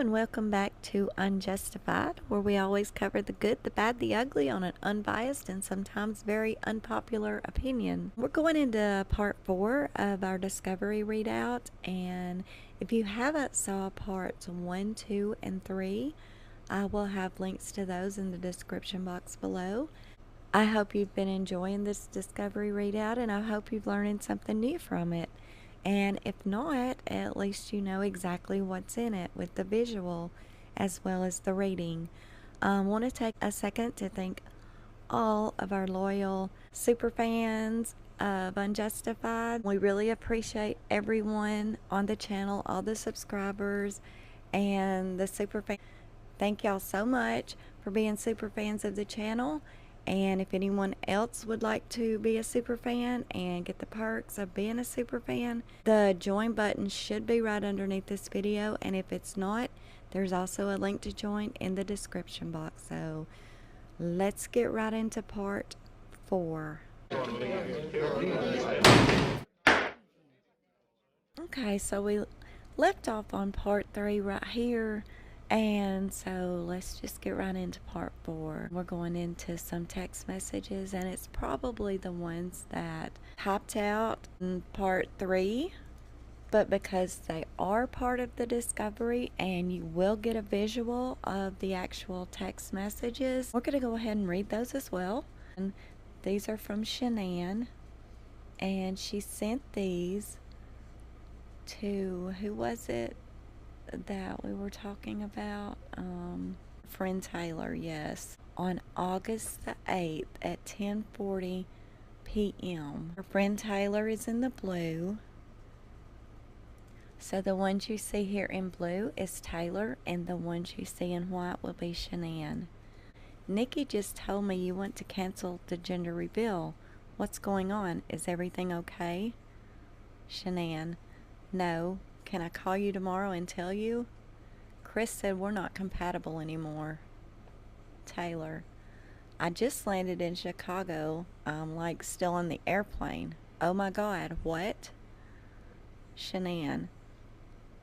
and welcome back to Unjustified, where we always cover the good, the bad, the ugly on an unbiased and sometimes very unpopular opinion. We're going into part 4 of our discovery readout, and if you haven't saw parts 1, 2, and 3, I will have links to those in the description box below. I hope you've been enjoying this discovery readout, and I hope you've learned something new from it. And if not, at least you know exactly what's in it with the visual as well as the reading. I want to take a second to thank all of our loyal super fans of Unjustified. We really appreciate everyone on the channel, all the subscribers and the super fans. Thank y'all so much for being super fans of the channel. And if anyone else would like to be a super fan and get the perks of being a super fan, the join button should be right underneath this video, and if it's not, there's also a link to join in the description box. So let's get right into part 4. Okay, so we left off on part 3 right here. And so let's just get right into part 4. We're going into some text messages, and it's probably the ones that popped out in part 3. But because they are part of the discovery and you will get a visual of the actual text messages, we're going to go ahead and read those as well. And these are from Seaman, and she sent these to, who was it that we were talking about? Friend Taylor, yes, on August the 8th at 10:40 p.m. Her friend Taylor is in the blue, so the ones you see here in blue is Taylor, and the ones you see in white will be Seaman. Nikki just told me you want to cancel the gender reveal. What's going on? Is everything okay? Seaman: no. Can I call you tomorrow and tell you? Chris said we're not compatible anymore. Taylor: I just landed in Chicago. I'm like still on the airplane. Oh my God, what? Seaman: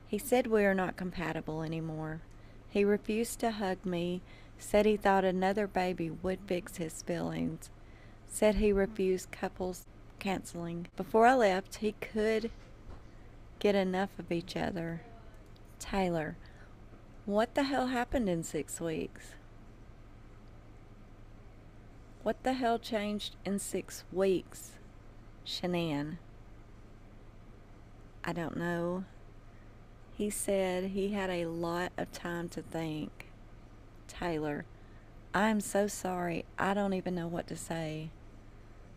he said we are not compatible anymore. He refused to hug me, said he thought another baby would fix his feelings, said he refused couples counseling. Before I left, he could get enough of each other. Taylor: what the hell happened in 6 weeks? What the hell changed in 6 weeks? Seaman: I don't know. He said he had a lot of time to think. Taylor: I'm so sorry. I don't even know what to say.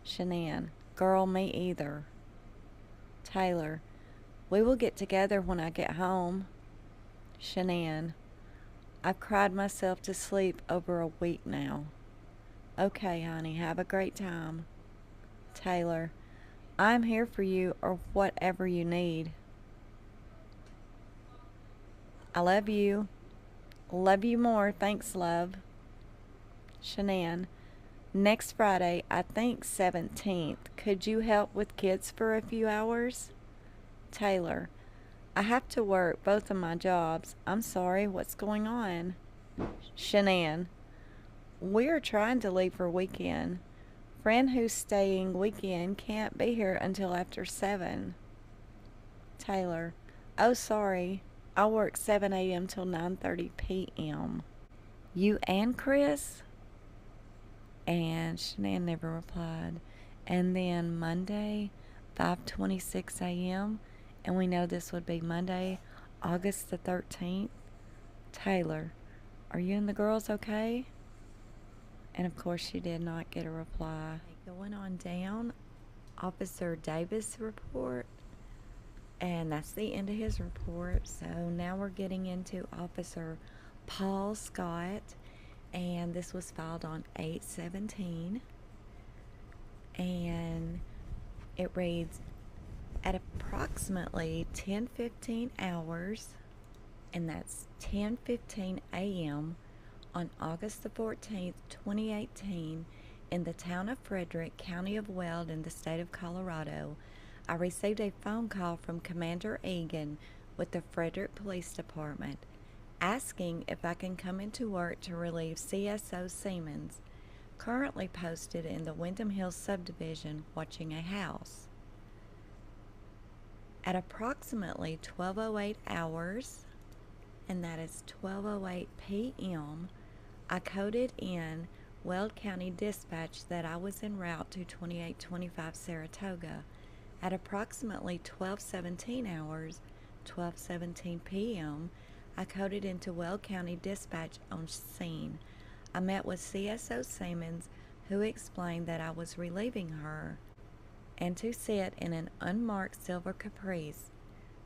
Seaman: girl, me either. Taylor: we will get together when I get home. Seaman: I've cried myself to sleep over a week now. Okay, honey, have a great time. Taylor: I'm here for you or whatever you need. I love you. Love you more. Thanks, love. Seaman: next Friday, I think 17th. Could you help with kids for a few hours? Taylor: I have to work both of my jobs. I'm sorry, what's going on? Seaman: we are trying to leave for weekend. Friend who's staying weekend can't be here until after 7. Taylor: oh, sorry. I work 7 a.m. till 9:30 p.m. You and Chris? And Seaman never replied. And then Monday, 5:26 a.m., and we know this would be Monday, August the 13th. Taylor: are you and the girls okay? And of course she did not get a reply. Going on down, Officer Davis report, and that's the end of his report. So now we're getting into Officer Paul Scott, and this was filed on 8/17, and it reads: at approximately 10:15 hours, and that's 10:15 a.m. on August the 14th, 2018, in the town of Frederick, County of Weld, in the state of Colorado, I received a phone call from Commander Egan with the Frederick Police Department asking if I can come into work to relieve CSO Seaman, currently posted in the Wyndham Hills subdivision watching a house. At approximately 12:08 hours, and that is 12:08 p.m., I coded in Weld County Dispatch that I was en route to 2825 Saratoga. At approximately 12:17 hours, 12:17 p.m., I coded into Weld County Dispatch on scene. I met with CSO Seaman, who explained that I was relieving her and to sit in an unmarked silver Caprice,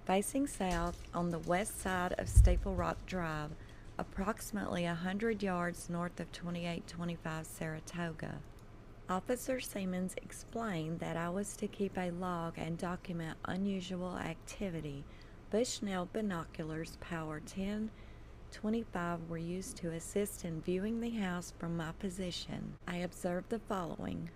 facing south on the west side of Staple Rock Drive, approximately 100 yards north of 2825 Saratoga. Officer Seaman explained that I was to keep a log and document unusual activity. Bushnell binoculars, power 1025, were used to assist in viewing the house from my position. I observed the following.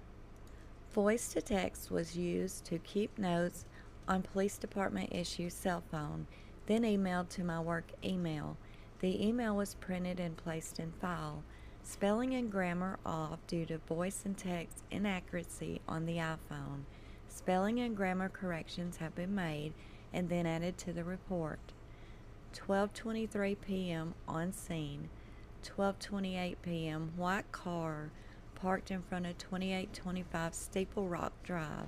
Voice to text was used to keep notes on police department issue cell phone, then emailed to my work email. The email was printed and placed in file. Spelling and grammar off due to voice and text inaccuracy on the iPhone. Spelling and grammar corrections have been made and then added to the report. 12:23 p.m. on scene. 12:28 p.m. white car parked in front of 2825 Staple Rock Drive,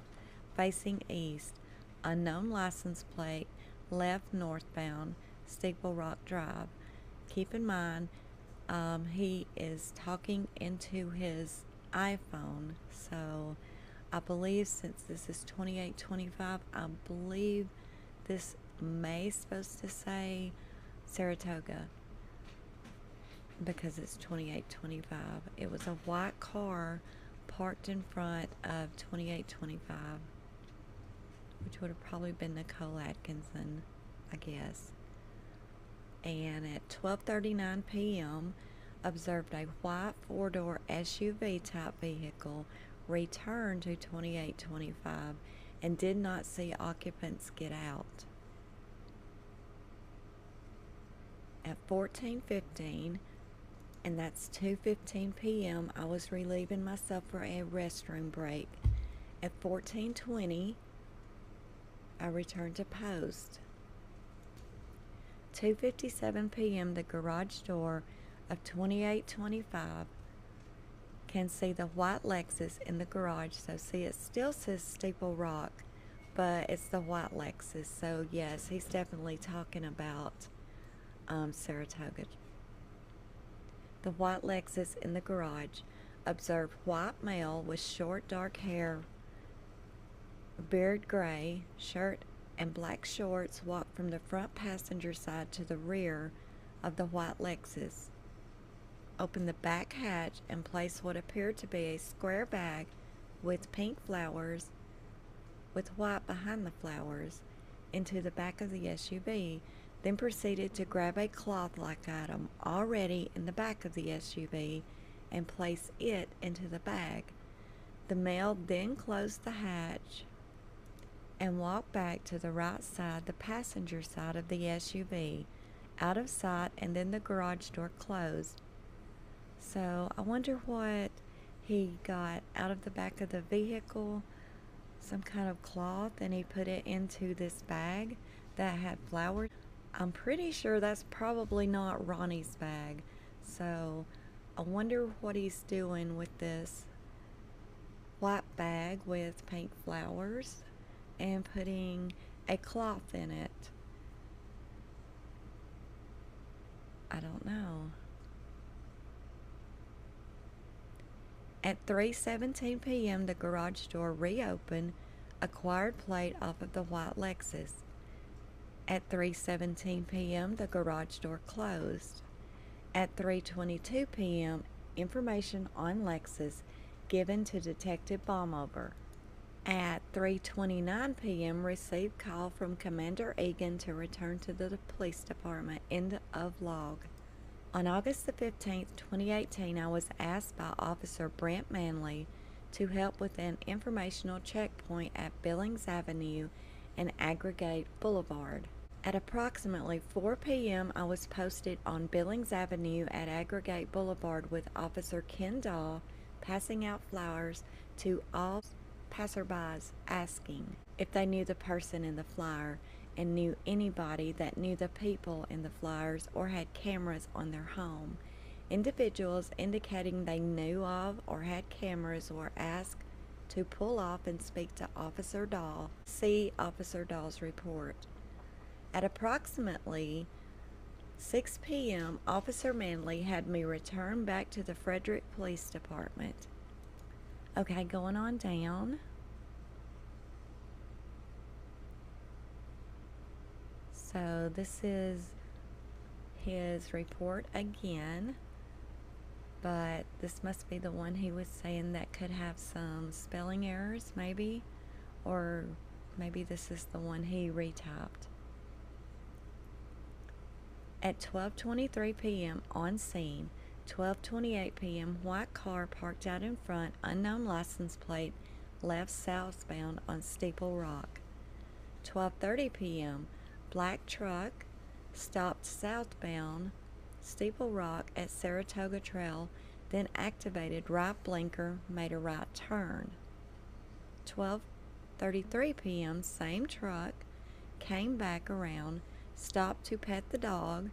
facing east. Unknown license plate, left northbound, Staple Rock Drive. Keep in mind, he is talking into his iPhone, so I believe since this is 2825, I believe this may supposed to say Saratoga because it's 2825. It was a white car parked in front of 2825, which would have probably been Nicole Atkinson, I guess. And at 12:39 p.m., observed a white four-door SUV type vehicle return to 2825 and did not see occupants get out. At 14:15, and that's 2:15 p.m., I was relieving myself for a restroom break. At 14:20, I returned to post. 2:57 p.m., the garage door of 2825 can see the white Lexus in the garage. So see, it still says Staple Rock, but it's the white Lexus. So yes, he's definitely talking about Saratoga. The white Lexus in the garage. Observed white male with short dark hair, beard gray, shirt and black shorts walked from the front passenger side to the rear of the white Lexus. Opened the back hatch and placed what appeared to be a square bag with pink flowers with white behind the flowers into the back of the SUV, then proceeded to grab a cloth-like item already in the back of the SUV and place it into the bag. The male then closed the hatch and walked back to the right side, the passenger side of the SUV, out of sight, and then the garage door closed. So I wonder what he got out of the back of the vehicle, some kind of cloth, and he put it into this bag that had flowers. I'm pretty sure that's probably not Ronnie's bag. So I wonder what he's doing with this white bag with pink flowers and putting a cloth in it. I don't know. At 3:17 p.m., the garage door reopened, acquired plate off of the white Lexus. At 3:17 p.m., the garage door closed. At 3:22 p.m., information on Lexus given to Detective Baumover. At 3:29 p.m., received call from Commander Egan to return to the police department. End of log. On August the 15th, 2018, I was asked by Officer Brent Manley to help with an informational checkpoint at Billings Avenue and Aggregate Boulevard. At approximately 4 p.m., I was posted on Billings Avenue at Aggregate Boulevard with Officer Ken Dahl passing out flowers to all passerbys, asking if they knew the person in the flyer and knew anybody that knew the people in the flyers or had cameras on their home. Individuals indicating they knew of or had cameras were asked to pull off and speak to Officer Dahl. See Officer Dahl's report. At approximately 6 p.m., Officer Manley had me return back to the Frederick Police Department. Okay, going on down. So this is his report again, but this must be the one he was saying that could have some spelling errors, maybe, or maybe this is the one he retyped. At 12:23 p.m. on scene, 12:28 p.m. white car parked out in front, unknown license plate, left southbound on Steeple Rock. 12:30 p.m. black truck stopped southbound Steeple Rock at Saratoga Trail, then activated right blinker, made a right turn. 12:33 p.m. same truck came back around, stopped to pet the dog.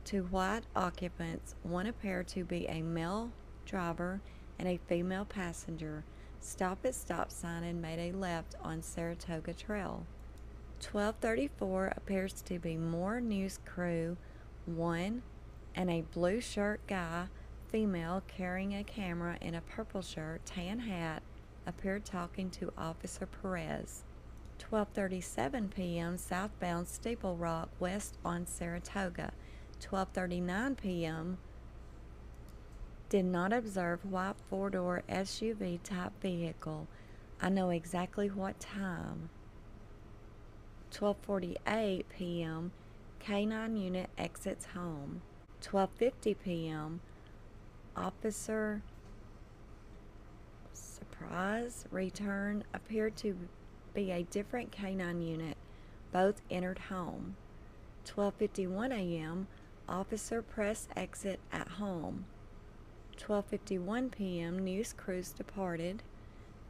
Two white occupants, one appeared to be a male driver and a female passenger, stopped at stop sign and made a left on Saratoga Trail. 12:34 appears to be more news crew, one and a blue shirt guy, female carrying a camera in a purple shirt, tan hat, appeared talking to Officer Perez. 12:37 p.m. southbound Steeple Rock west on Saratoga. 12:39 p.m. did not observe white four-door SUV type vehicle. I know exactly what time. 12:48 p.m. K9 unit exits home. 12:50 p.m. Officer Surprise return appeared to be a different K9 unit. Both entered home. 12:51 a.m. Officer press exit at home. 12:51 p.m. news crews departed.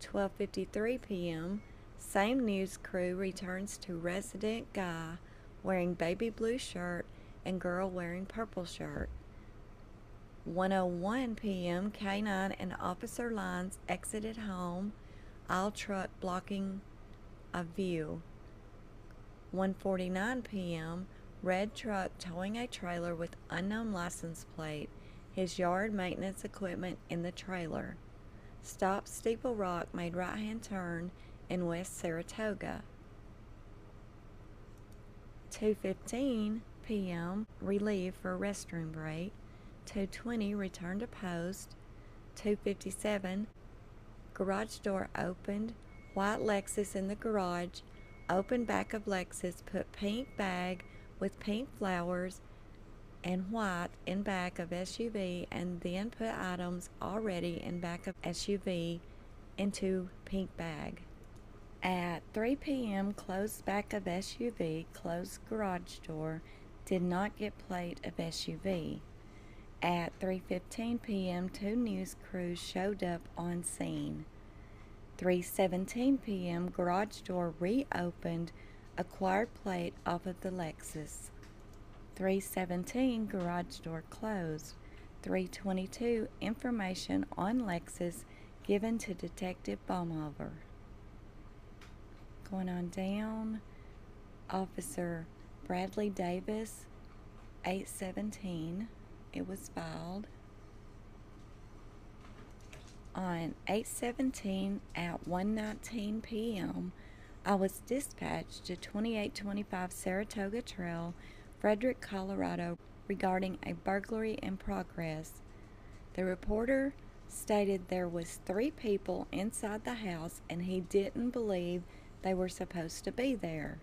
12:53 p.m. same news crew returns to resident guy wearing baby blue shirt and girl wearing purple shirt. 1:01 p.m. K9 and officer lines exited home, aisle truck blocking a view. 1:49 p.m. red truck towing a trailer with unknown license plate, his yard maintenance equipment in the trailer. Stopped Steeple Rock, made right-hand turn in West Saratoga. 2:15 p.m. relieved for restroom break. 2:20 returned to post. 2:57 garage door opened, white Lexus in the garage, open back of Lexus, put pink bag with pink flowers and white in back of SUV, and then put items already in back of SUV into pink bag. At 3 p.m. closed back of SUV, closed garage door, did not get plate of SUV. At 3:15 p.m. two news crews showed up on scene. 3:17 p.m. garage door reopened, acquired plate off of the Lexus. 3:17 garage door closed. 3:22 information on Lexus given to Detective Baumhover. Going on down, Officer Bradley Davis, 8:17. It was filed. On 8:17 at 1:19 p.m., I was dispatched to 2825 Saratoga Trail, Frederick, Colorado, regarding a burglary in progress. The reporter stated there was 3 people inside the house and he didn't believe they were supposed to be there.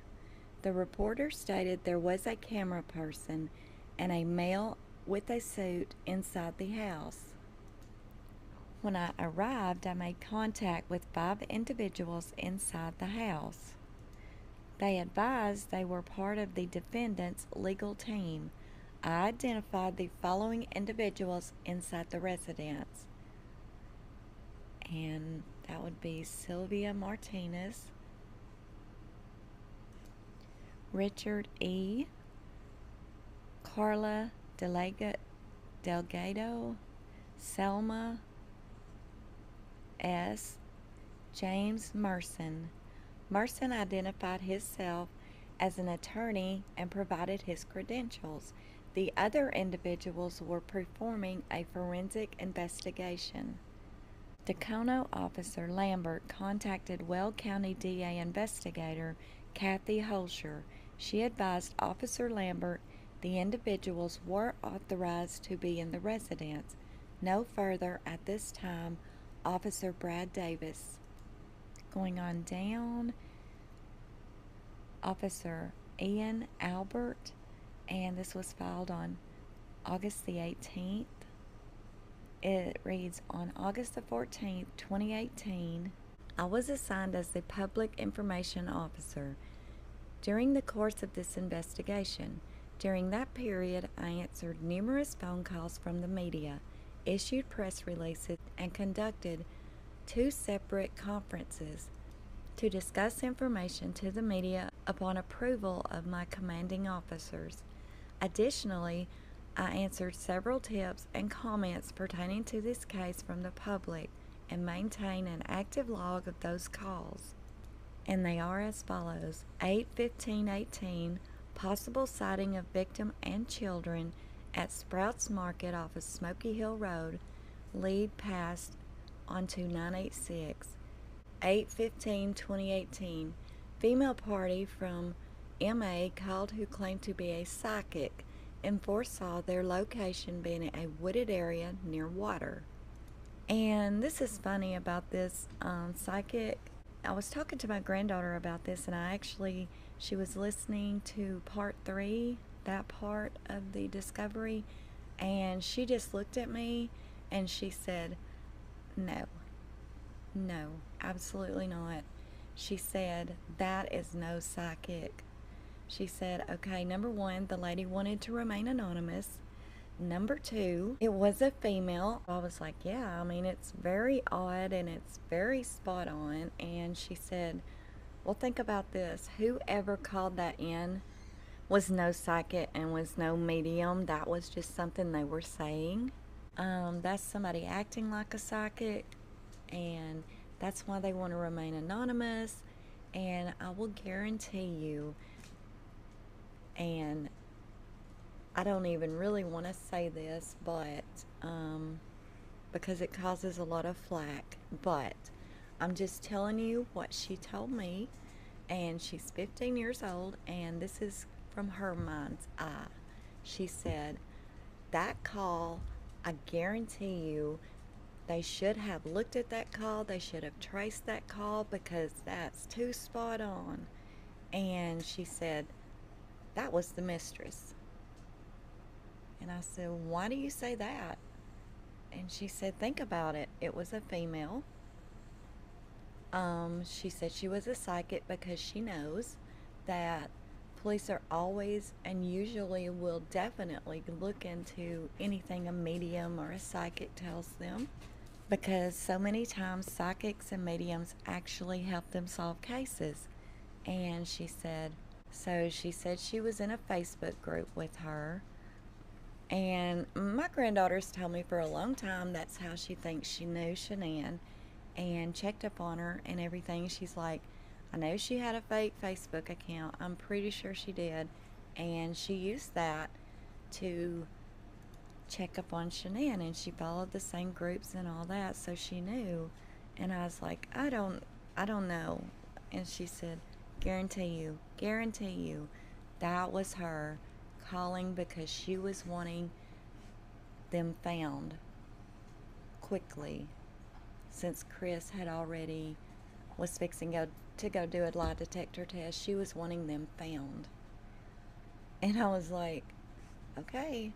The reporter stated there was a camera person and a male with a suit inside the house. When I arrived, I made contact with 5 individuals inside the house. They advised they were part of the defendant's legal team. I identified the following individuals inside the residence, and that would be Sylvia Martinez, Richard E., Carla Delgado, Selma S., James Merson. Merson identified himself as an attorney and provided his credentials. The other individuals were performing a forensic investigation. Dacono Officer Lambert contacted Weld County DA investigator Kathy Holscher. She advised Officer Lambert the individuals were authorized to be in the residence. No further at this time. Officer Brad Davis. Going on down, Officer Ian Albert, and this was filed on August the 18th. It reads, on August the 14th, 2018, I was assigned as the Public Information Officer during the course of this investigation. During that period, I answered numerous phone calls from the media, issued press releases, and conducted 2 separate conferences to discuss information to the media upon approval of my commanding officers. Additionally, I answered several tips and comments pertaining to this case from the public and maintain an active log of those calls. And they are as follows: 8/15/18, possible sighting of victim and children at Sprouts Market off of Smoky Hill Road, lead past onto 986. 8/15/2018, female party from MA called who claimed to be a psychic and foresaw their location being a wooded area near water. And this is funny about this psychic. I was talking to my granddaughter about this, and she was listening to part 3, that part of the discovery, and she just looked at me and she said, no, absolutely not. She said, that is no psychic. She said, okay, number 1, the lady wanted to remain anonymous. Number 2, it was a female. I was like, yeah, I mean, it's very odd and it's very spot on. And she said, well, think about this. Whoever called that in was no psychic and was no medium. That was just something they were saying. That's somebody acting like a psychic, and that's why they want to remain anonymous. And I will guarantee you, and I don't even really want to say this, but because it causes a lot of flack, but I'm just telling you what she told me, and she's 15 years old, and this is from her mind's eye. She said, that call, I guarantee you, they should have looked at that call. They should have traced that call because that's too spot on. And she said, that was the mistress. And I said, why do you say that? And she said, think about it. It was a female. She said she was a psychic because she knows that police are always and usually will definitely look into anything a medium or a psychic tells them, because so many times psychics and mediums actually help them solve cases. And she said she was in a Facebook group with her. And my granddaughters told me for a long time that's how she thinks she knew Shanann and checked up on her and everything. She's like, I know she had a fake Facebook account. I'm pretty sure she did. And she used that to check up on Shanann, and she followed the same groups and all that, so she knew. And I was like, I don't know. And she said, guarantee you, that was her calling because she was wanting them found quickly, since Chris had already was fixing to go do a lie detector test. She was wanting them found. And I was like, okay.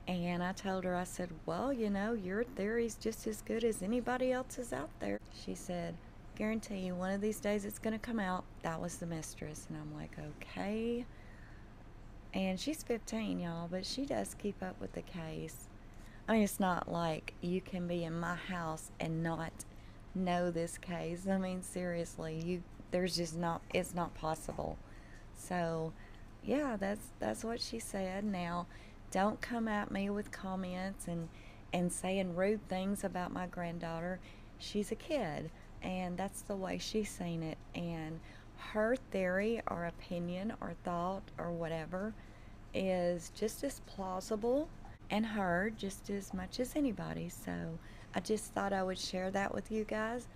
And I told her, I said, well, you know, your theory's just as good as anybody else's out there. She said, guarantee you one of these days it's going to come out that was the mistress. And I'm like, okay. And she's 15, y'all, but she does keep up with the case. I mean, it's not like you can be in my house and not know this case. I mean, seriously, there's just not, it's not possible. So, yeah, that's what she said. Now, don't come at me with comments and saying rude things about my granddaughter. She's a kid, and that's the way she's seen it. And her theory or opinion or thought or whatever is just as plausible and heard just as much as anybody. So I just thought I would share that with you guys,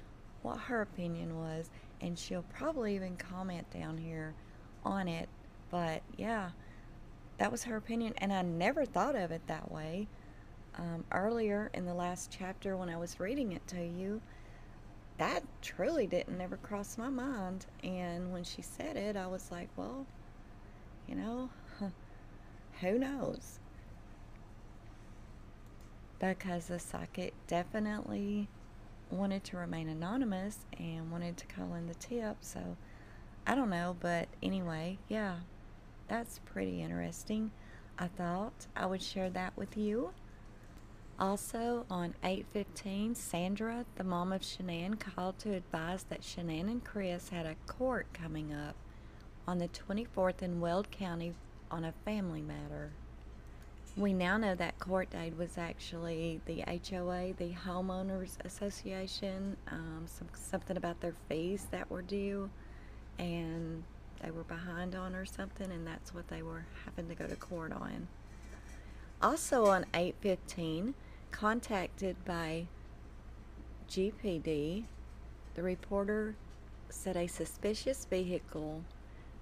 what her opinion was, and she'll probably even comment down here on it. But yeah, that was her opinion, and I never thought of it that way. Earlier in the last chapter when I was reading it to you, that truly didn't ever cross my mind. And when she said it, I was like, well, you know, who knows? Because the psychic definitely wanted to remain anonymous and wanted to call in the tip. So I don't know, but anyway, yeah, that's pretty interesting. I thought I would share that with you. Also, on 8/15, Sandra, the mom of Shanann, called to advise that Shanann and Chris had a court coming up on the 24th in Weld County on a family matter. We now know that court date was actually the HOA, the Homeowners Association, something about their fees that were due, and they were behind on or something, and that's what they were having to go to court on. Also on 8/15, contacted by GPD, the reporter said a suspicious vehicle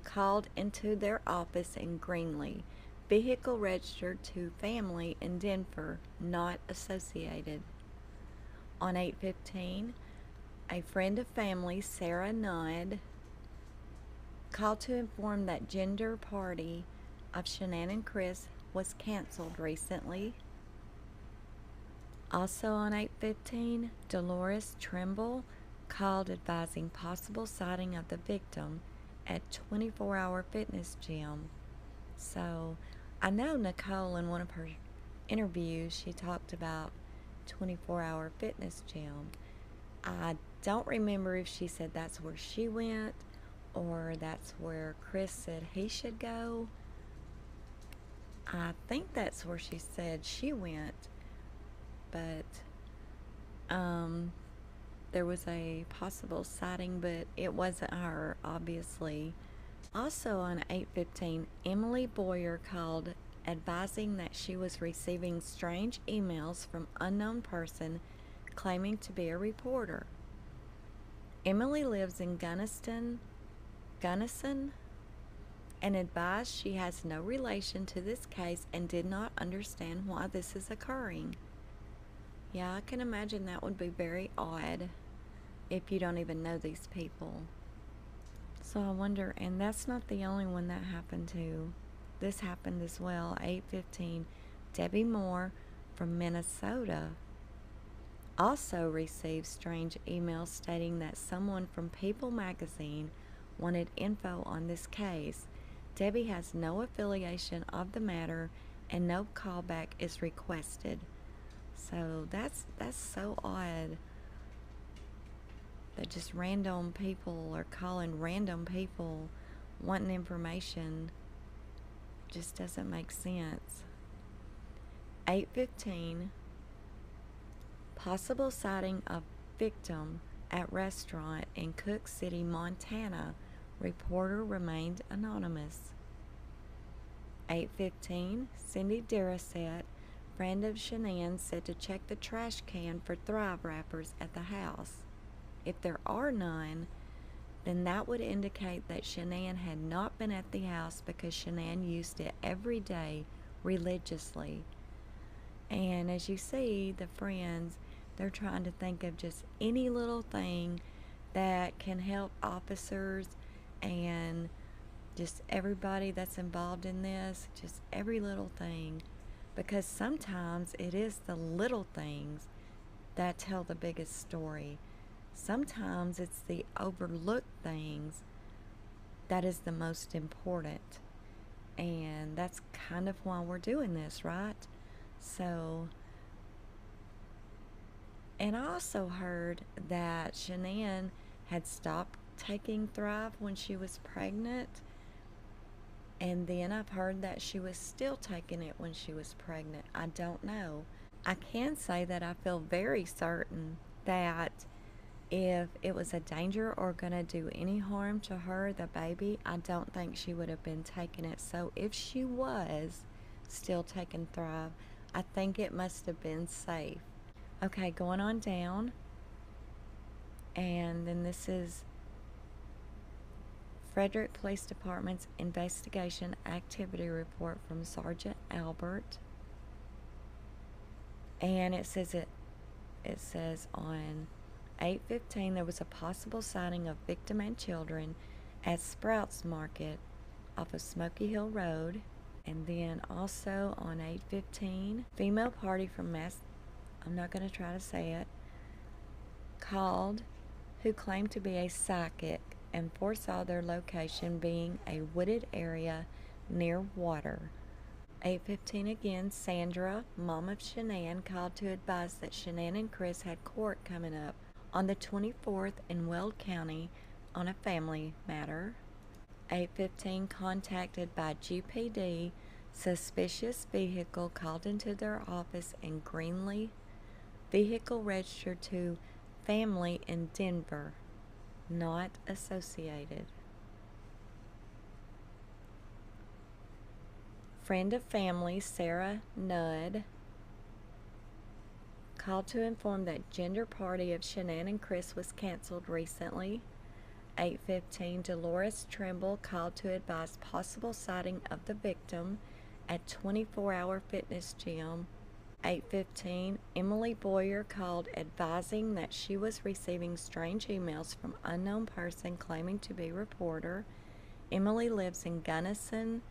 called into their office in Greenlee. Vehicle registered to family in Denver, not associated. On 8/15, a friend of family, Sarah Nudd, called to inform that gender party of Shanann and Chris was canceled recently. Also on 8/15, Dolores Trimble called advising possible sighting of the victim at 24-hour fitness gym. So I know Nicole in one of her interviews, she talked about 24-hour fitness gym. I don't remember if she said that's where she went or that's where Chris said he should go. I think that's where she said she went, but there was a possible sighting, but it wasn't her, obviously. Also on 8/15, Emily Boyer called advising that she was receiving strange emails from unknown person claiming to be a reporter. Emily lives in Gunnison, and advised she has no relation to this case and did not understand why this is occurring. Yeah, I can imagine that would be very odd if you don't even know these people. So I wonder, and that's not the only one that happened to. This happened as well. 8/15, Debbie Moore from Minnesota also received strange emails stating that someone from People magazine wanted info on this case. Debbie has no affiliation of the matter and no callback is requested. So that's so odd that just random people are calling random people wanting information. Just doesn't make sense. 8/15, possible sighting of victim at restaurant in Cook City, Montana. Reporter remained anonymous. 8/15, Cindy Darasset, friend of Shanann, said to check the trash can for Thrive wrappers at the house. If there are none, then that would indicate that Shanann had not been at the house because Shanann used it every day religiously. And as you see, the friends, they're trying to think of just any little thing that can help officers and just everybody that's involved in this, just every little thing. Because sometimes it is the little things that tell the biggest story. sometimes it's the overlooked things that is the most important. And that's kind of why we're doing this, right? So, and I also heard that Shanann had stopped taking Thrive when she was pregnant. And then I've heard that she was still taking it when she was pregnant. I don't know. I can say that I feel very certain that if it was a danger or going to do any harm to her, the baby, I don't think she would have been taking it. So if she was still taking Thrive, I think it must have been safe. Okay, going on down. And then this is Frederick Police Department's investigation activity report from Sergeant Albert. And it says on 8/15 there was a possible sighting of victim and children at Sprouts Market off of Smoky Hill Road. And then also on 8/15, female party from I'm not going to try to say it, called, who claimed to be a psychic and foresaw their location being a wooded area near water. 8:15 again, Sandra, mom of Shanann, called to advise that Shanann and Chris had court coming up on the 24th in Weld County on a family matter. 8:15, contacted by GPD, suspicious vehicle called into their office in Greenlee, vehicle registered to family in Denver, not associated. Friend of family, Sarah Nudd, called to inform that gender party of Shanann and Chris was canceled recently. 8:15, Dolores Trimble called to advise possible sighting of the victim at 24-Hour Fitness Gym. 8:15, Emily Boyer called advising that she was receiving strange emails from unknown person claiming to be reporter. Emily lives in Gunnison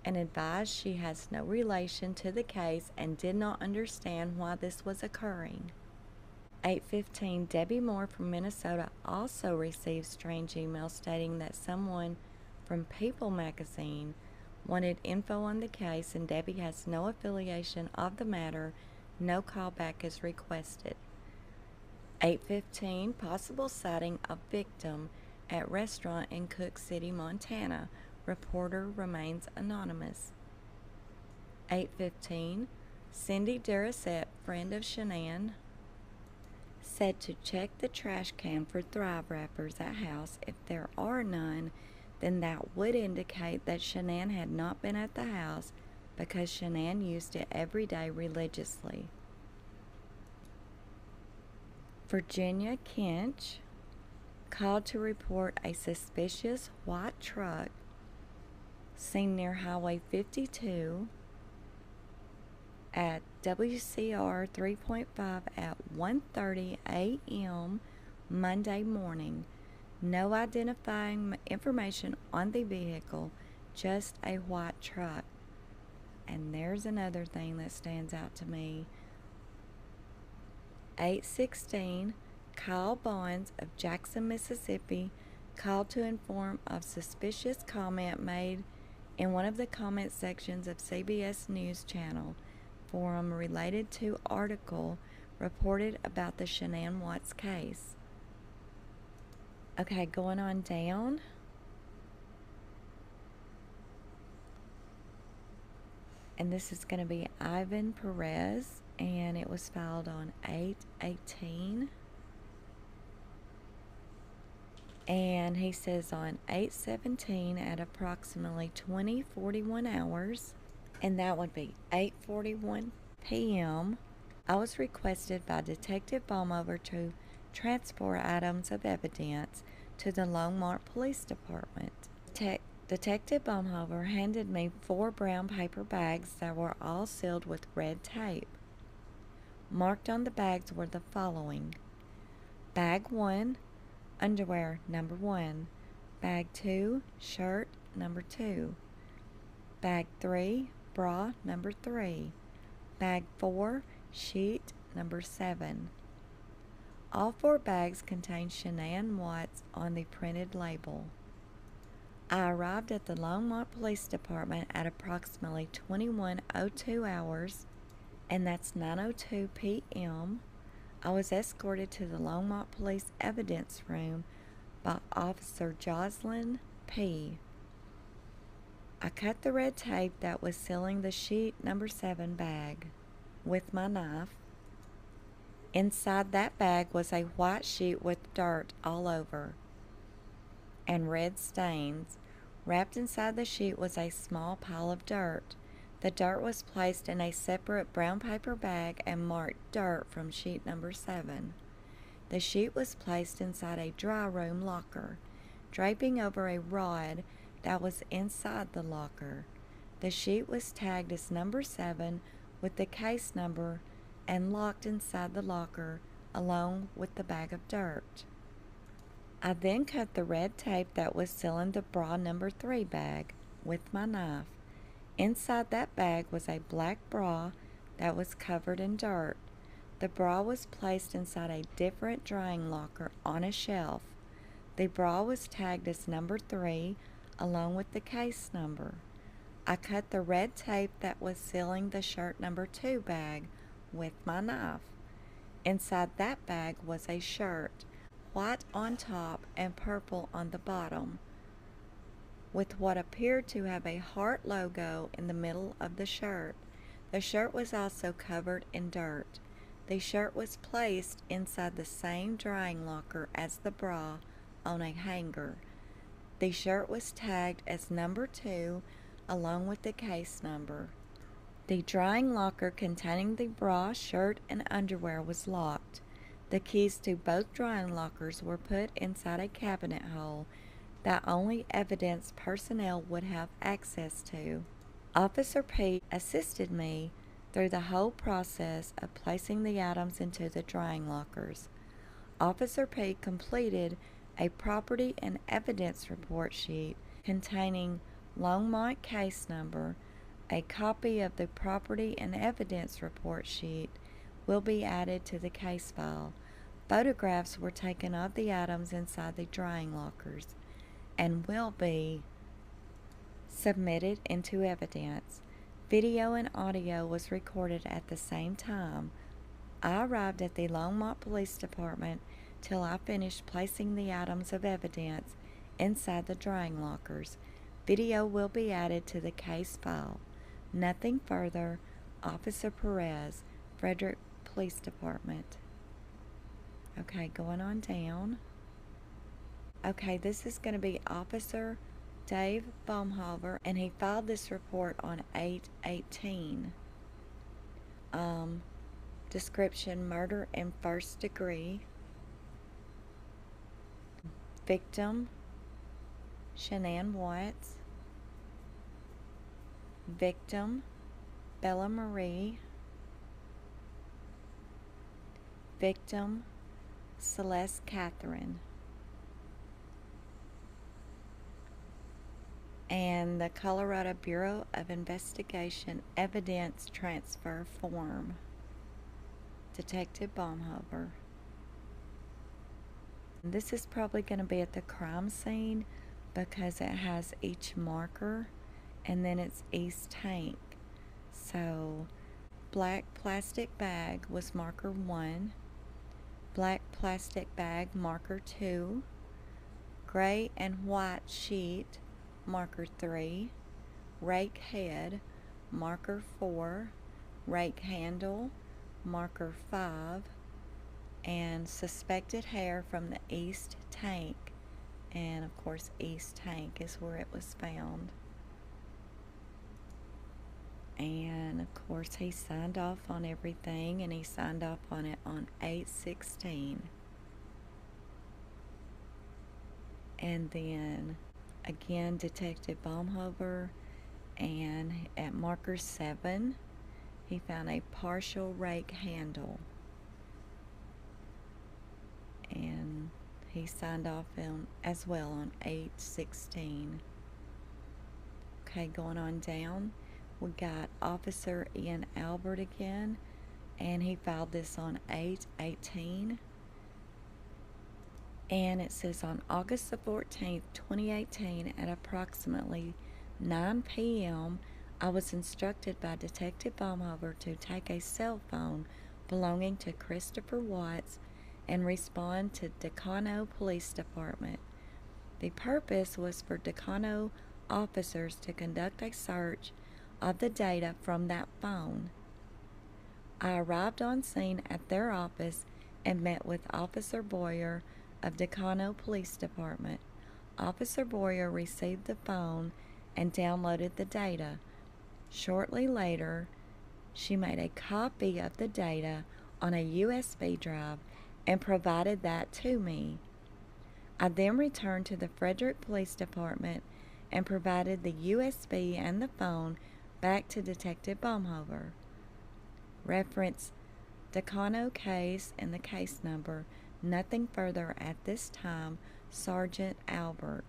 and advised she has no relation to the case and did not understand why this was occurring. 8:15, Debbie Moore from Minnesota also received strange emails stating that someone from People magazine wanted info on the case, and Debbie has no affiliation of the matter. No callback is requested. 8:15, possible sighting of victim at restaurant in Cook City, Montana. Reporter remains anonymous. 8:15, Cindy Durasette, friend of Shanann, said to check the trash can for Thrive wrappers at house. If there are none, then that would indicate that Shanann had not been at the house because Shanann used it every day religiously. Virginia Kinch called to report a suspicious white truck seen near Highway 52 at WCR 3.5 at 1:30 a.m. Monday morning. No identifying information on the vehicle, just a white truck. And there's another thing that stands out to me. 8:16, Kyle Bonds of Jackson, Mississippi, called to inform of suspicious comment made in one of the comment sections of CBS News Channel forum related to article reported about the Shanann Watts case. Okay, going on down. And this is going to be Ivan Perez, and it was filed on 8/18. And he says on 8/17 at approximately 20:41 hours, and that would be 8:41 p.m., I was requested by Detective Baumhover to transport items of evidence to the Longmont Police Department. Detective Baumhover handed me 4 brown paper bags that were all sealed with red tape. Marked on the bags were the following: Bag 1, underwear number 1. Bag 2, shirt number 2. Bag 3, bra number 3. Bag 4, sheet number 7. All 4 bags contained Shanann Watts on the printed label. I arrived at the Longmont Police Department at approximately 21:02 hours, and that's 9:02 p.m. I was escorted to the Longmont Police Evidence Room by Officer Jocelyn P. I cut the red tape that was sealing the sheet number 7 bag with my knife. Inside that bag was a white sheet with dirt all over and red stains. Wrapped inside the sheet was a small pile of dirt. The dirt was placed in a separate brown paper bag and marked dirt from sheet number 7. The sheet was placed inside a dry room locker, draping over a rod that was inside the locker. The sheet was tagged as number 7 with the case number and locked inside the locker along with the bag of dirt. I then cut the red tape that was sealing the bra number 3 bag with my knife. Inside that bag was a black bra that was covered in dirt. The bra was placed inside a different drying locker on a shelf. The bra was tagged as number 3 along with the case number. I cut the red tape that was sealing the shirt number 2 bag with my knife. Inside that bag was a shirt, white on top and purple on the bottom, with what appeared to have a heart logo in the middle of the shirt. The shirt was also covered in dirt. The shirt was placed inside the same drying locker as the bra on a hanger. The shirt was tagged as number 2 along with the case number. The drying locker containing the bra, shirt, and underwear was locked. The keys to both drying lockers were put inside a cabinet hole that only evidence personnel would have access to. Officer P assisted me through the whole process of placing the items into the drying lockers. Officer P completed a property and evidence report sheet containing Longmont case number. A copy of the property and evidence report sheet will be added to the case file. Photographs were taken of the items inside the drying lockers and will be submitted into evidence. Video and audio was recorded at the same time. I arrived at the Longmont Police Department till I finished placing the items of evidence inside the drying lockers. Video will be added to the case file. Nothing further. Officer Perez, Frederick Police Department. Okay, going on down. Okay, this is going to be Officer Dave Baumhover, and he filed this report on 8/18. Description: murder in first degree. Victim: Shanann Watts. Victim: Bella Marie. Victim: Celeste Catherine. And the Colorado Bureau of Investigation Evidence Transfer Form. Detective Baumhover. This is probably going to be at the crime scene because it has each marker and then it's East Tank. So, black plastic bag was marker 1, black plastic bag marker 2, gray and white sheet marker 3, rake head marker 4, rake handle marker 5, and suspected hair from the East Tank. And of course East Tank is where it was found. And of course he signed off on everything, and he signed off on it on 8/16. And then again Detective Baumhover, and at marker 7 he found a partial rake handle, and he signed off on as well on 8/16. Okay, going on down, we got Officer Ian Albert again, and he filed this on 8/18. And it says on August the 14th, 2018, at approximately 9 p.m., I was instructed by Detective Baumhover to take a cell phone belonging to Christopher Watts and respond to Decano Police Department. The purpose was for Decano officers to conduct a search of the data from that phone. I arrived on scene at their office and met with Officer Boyer of Decano Police Department. Officer Boyer received the phone and downloaded the data. Shortly later, she made a copy of the data on a USB drive and provided that to me. I then returned to the Frederick Police Department and provided the USB and the phone back to Detective Baumhover. Reference Decano case and the case number. Nothing further at this time, Sergeant Albert.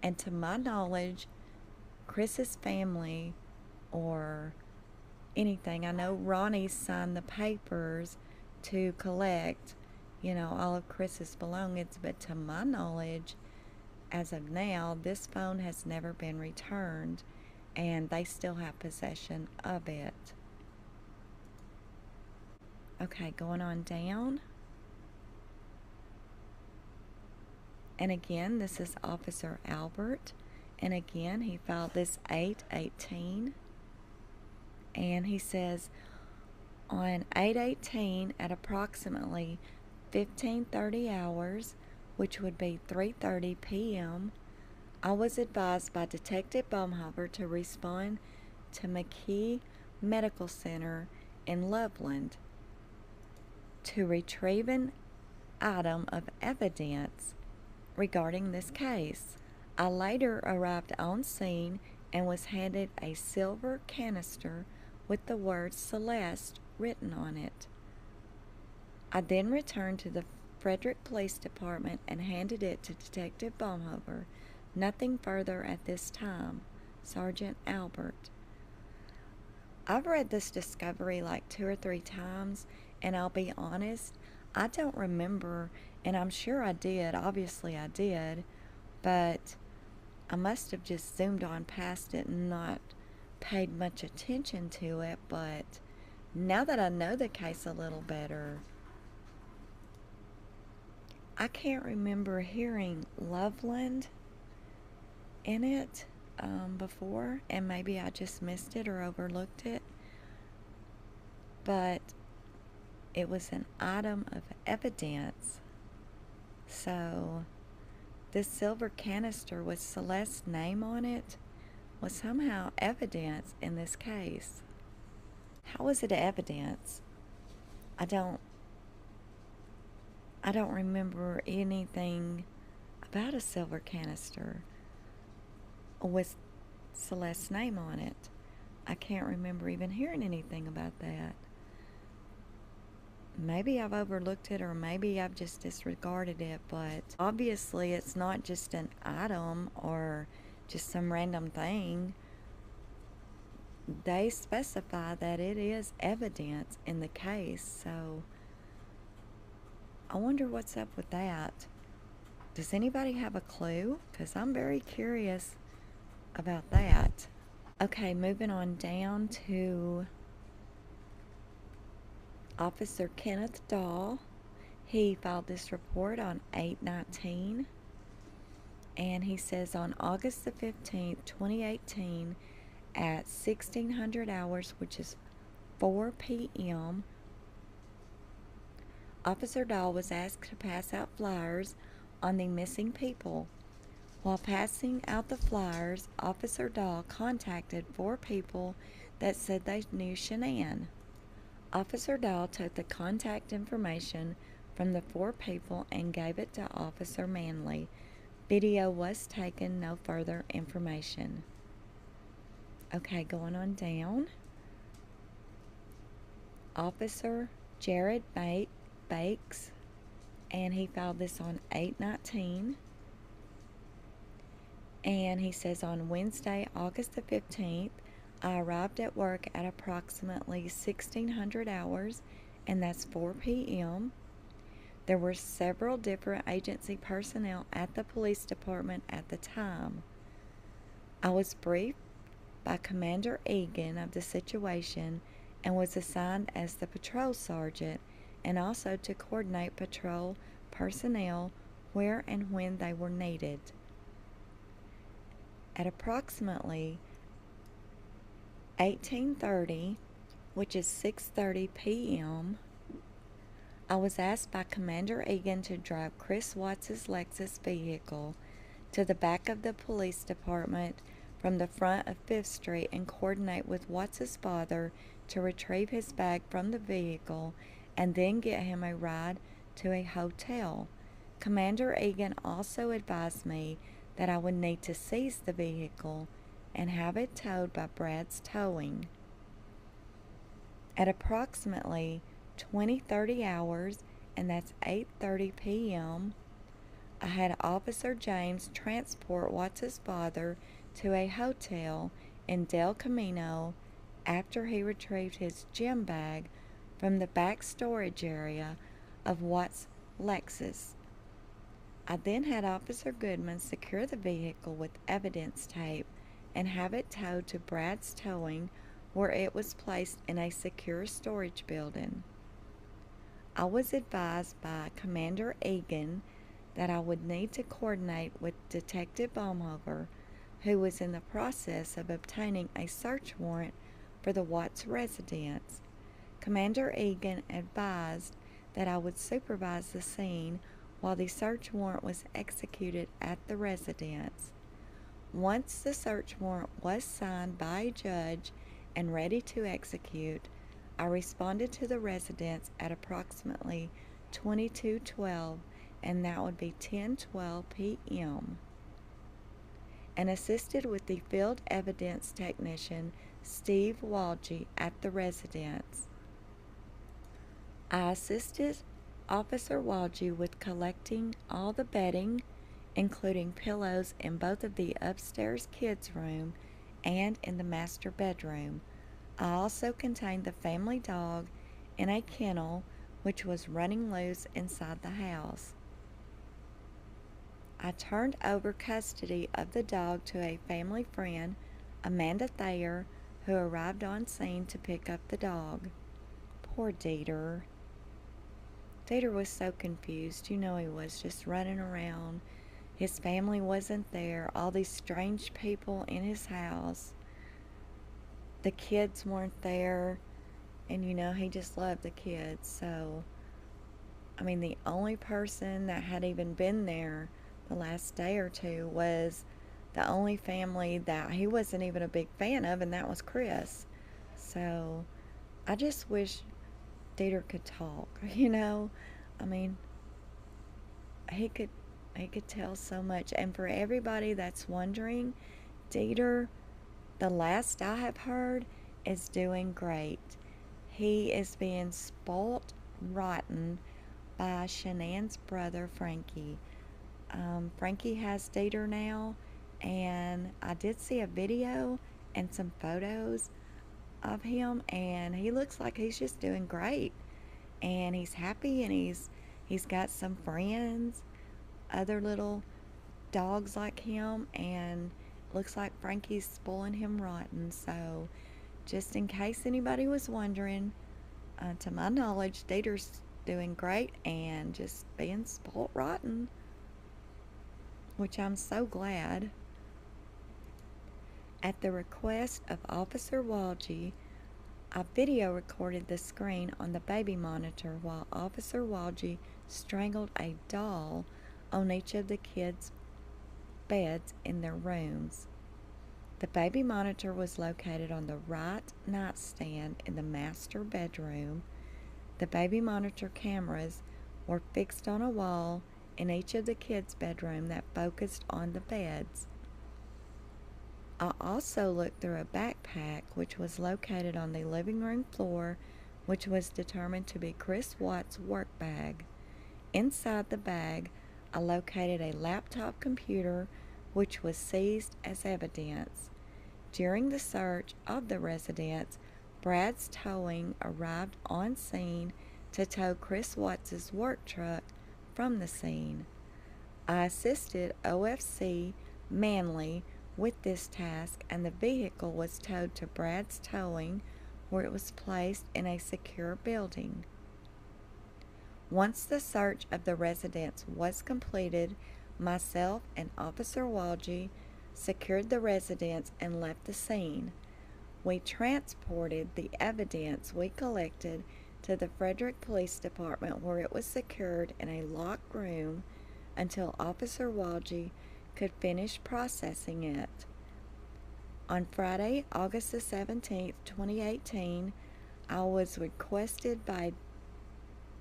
And to my knowledge, Chris's family or anything, I know Ronnie signed the papers to collect, all of Chris's belongings, but to my knowledge, as of now, this phone has never been returned, and they still have possession of it. Okay, going on down. And again, this is Officer Albert. And again, he filed this 8/18. And he says, on 8/18 at approximately 15:30 hours, which would be 3:30 p.m., I was advised by Detective Baumhover to respond to McKee Medical Center in Loveland to retrieve an item of evidence regarding this case. I later arrived on scene and was handed a silver canister with the word Celeste written on it. I then returned to the Frederick Police Department and handed it to Detective Baumhover. Nothing further at this time, Sergeant Albert. I've read this discovery like 2 or 3 times, and I'll be honest, I don't remember, and I'm sure I did, obviously I did, but I must have just zoomed on past it and not paid much attention to it. But now that I know the case a little better, I can't remember hearing Loveland in it before, and maybe I just missed it or overlooked it, but it was an item of evidence. So this silver canister with Celeste's name on it was somehow evidence in this case. How was it evidence? I don't remember anything about a silver canister with Celeste's name on it. I can't remember even hearing anything about that. Maybe I've overlooked it, or maybe I've just disregarded it, but obviously it's not just an item or just some random thing. They specify that it is evidence in the case, so I wonder what's up with that. Does anybody have a clue? Because I'm very curious about that. Okay, moving on down to Officer Kenneth Dahl. He filed this report on 8/19, and he says on August the 15th, 2018, at 1600 hours, which is 4 p.m., Officer Dahl was asked to pass out flyers on the missing people. While passing out the flyers, Officer Dahl contacted 4 people that said they knew Shanann. Officer Dahl took the contact information from the 4 people and gave it to Officer Manley. Video was taken, no further information. Okay, going on down. Officer Jared Bakes, and he filed this on 8/19. And he says on Wednesday, August the 15th, I arrived at work at approximately 1600 hours, and that's 4 p.m. There were several different agency personnel at the police department at the time. I was briefed by Commander Egan of the situation and was assigned as the patrol sergeant and also to coordinate patrol personnel where and when they were needed. At approximately 18:30, which is 6:30 p.m., I was asked by Commander Egan to drive Chris Watts' Lexus vehicle to the back of the police department from the front of 5th Street and coordinate with Watts' father to retrieve his bag from the vehicle and then get him a ride to a hotel. Commander Egan also advised me that I would need to seize the vehicle and have it towed by Brad's Towing. At approximately 20:30 hours, and that's 8:30 p.m., I had Officer James transport Watts' father to a hotel in Del Camino after he retrieved his gym bag from the back storage area of Watts' Lexus. I then had Officer Goodman secure the vehicle with evidence tape and have it towed to Brad's Towing, where it was placed in a secure storage building. I was advised by Commander Egan that I would need to coordinate with Detective Baumhofer, who was in the process of obtaining a search warrant for the Watts residence. Commander Egan advised that I would supervise the scene while the search warrant was executed at the residence. Once the search warrant was signed by a judge and ready to execute, I responded to the residence at approximately 22:12, and that would be 10:12 p.m., and assisted with the field evidence technician Steve Walgie at the residence. I assisted Officer Walgie with collecting all the bedding, including pillows, in both of the upstairs kids' room and in the master bedroom. I also contained the family dog in a kennel which was running loose inside the house. I turned over custody of the dog to a family friend, Amanda Thayer, who arrived on scene to pick up the dog. Poor Dieter. Dieter was so confused. You know he was, just running around. His family wasn't there. All these strange people in his house. The kids weren't there. And, you know, he just loved the kids. So, I mean, the only person that had even been there the last day or two was the only family that he wasn't even a big fan of, and that was Chris. So, I just wish Dieter could talk, you know. I mean, he could tell so much. And for everybody that's wondering, Dieter, the last I have heard, is doing great. He is being spoilt rotten by Shanann's brother, Frankie. Frankie has Dieter now, and I did see a video and some photos of him, and he looks like he's just doing great, and he's happy, and he's got some friends, other little dogs like him, and looks like Frankie's spoiling him rotten. So just in case anybody was wondering, to my knowledge, Dieter's doing great and just being spoilt rotten, which I'm so glad. At the request of Officer Walgie, I video recorded the screen on the baby monitor while Officer Walgie strangled a doll on each of the kids' beds in their rooms. The baby monitor was located on the right nightstand in the master bedroom. The baby monitor cameras were fixed on a wall in each of the kids' bedroom that focused on the beds. I also looked through a backpack which was located on the living room floor, which was determined to be Chris Watts' work bag. Inside the bag, I located a laptop computer which was seized as evidence. During the search of the residence, Brad's Towing arrived on scene to tow Chris Watts' work truck from the scene. I assisted OFC Manley with this task, and the vehicle was towed to Brad's Towing, where it was placed in a secure building. Once the search of the residence was completed, myself and Officer Walgie secured the residence and left the scene. We transported the evidence we collected to the Frederick Police Department, where it was secured in a locked room until Officer Walgie could finish processing it. On Friday, August the 17th, 2018, I was requested by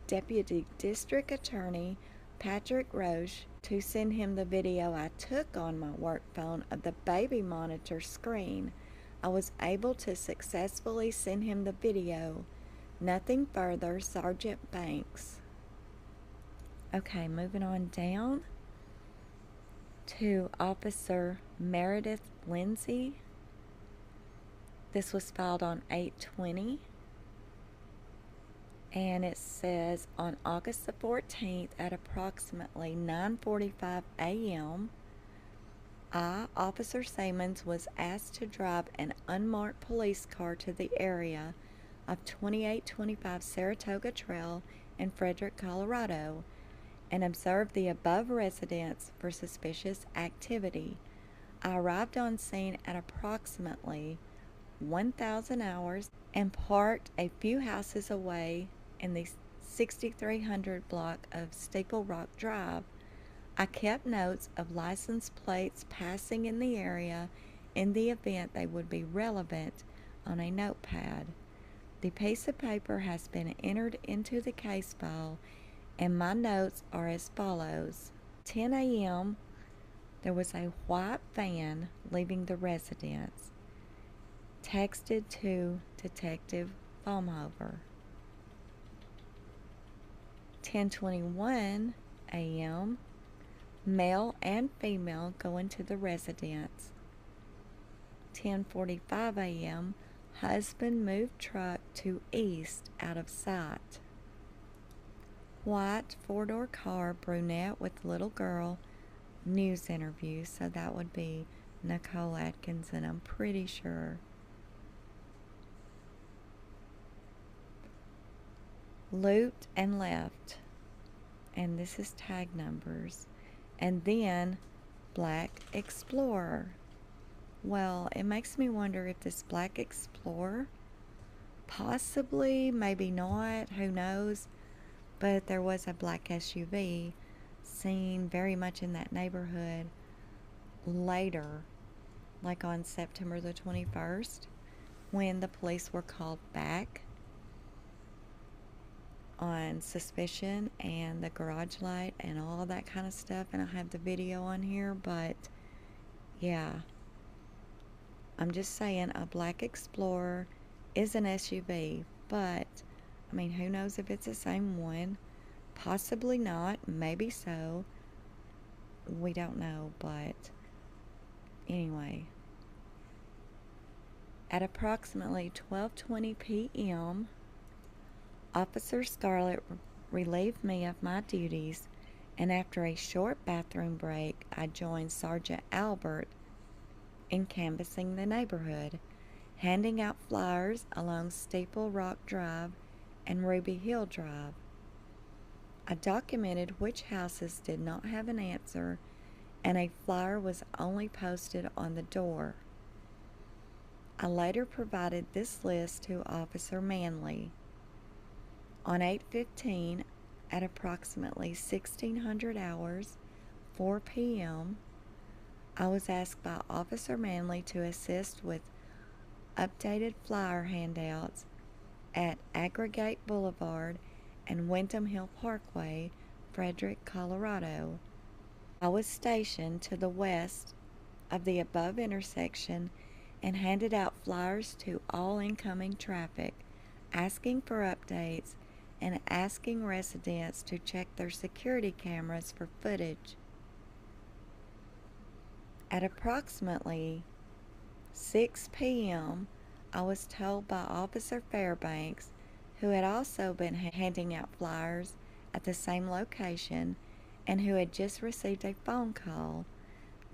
Deputy District Attorney Patrick Roche to send him the video I took on my work phone of the baby monitor screen. I was able to successfully send him the video. Nothing further, Sergeant Banks. Okay, moving on down to Officer Meredith Lindsay. This was filed on 8/20. And it says, on August the 14th at approximately 9:45 a.m., I, Officer Seaman, was asked to drive an unmarked police car to the area of 2825 Saratoga Trail in Frederick, Colorado, and observe the above residence for suspicious activity. I arrived on scene at approximately 1,000 hours and parked a few houses away in the 6300 block of Steeple Rock Drive. I kept notes of license plates passing in the area in the event they would be relevant on a notepad. The piece of paper has been entered into the case file, and my notes are as follows. 10 a.m., there was a white van leaving the residence. Texted to Detective Baumhofer. 10:21 a.m., male and female go into the residence. 10:45 a.m., husband moved truck to east out of sight. White four-door car, brunette with little girl, news interview, so that would be Nicole Atkinson, I'm pretty sure. Looped and left, and this is tag numbers, and then Black Explorer. Well, it makes me wonder if this Black Explorer, possibly, maybe not, who knows, but there was a black SUV seen very much in that neighborhood later, like on September the 21st, when the police were called back on suspicion and the garage light and all that kind of stuff, and I have the video on here, but yeah, I'm just saying a Black Explorer is an SUV, but I mean, who knows if it's the same one? Possibly not, maybe so, we don't know, but anyway, at approximately 12:20 p.m., Officer Scarlett relieved me of my duties, and after a short bathroom break, I joined Sergeant Albert in canvassing the neighborhood, handing out flyers along Steeple Rock Drive and Ruby Hill Drive. I documented which houses did not have an answer, and a flyer was only posted on the door. I later provided this list to Officer Manley. On 8/15, at approximately 1600 hours, 4 p.m., I was asked by Officer Manley to assist with updated flyer handouts at Aggregate Boulevard and Windham Hill Parkway, Frederick, Colorado. I was stationed to the west of the above intersection and handed out flyers to all incoming traffic, asking for updates and asking residents to check their security cameras for footage. At approximately 6 p.m., I was told by Officer Fairbanks, who had also been handing out flyers at the same location and who had just received a phone call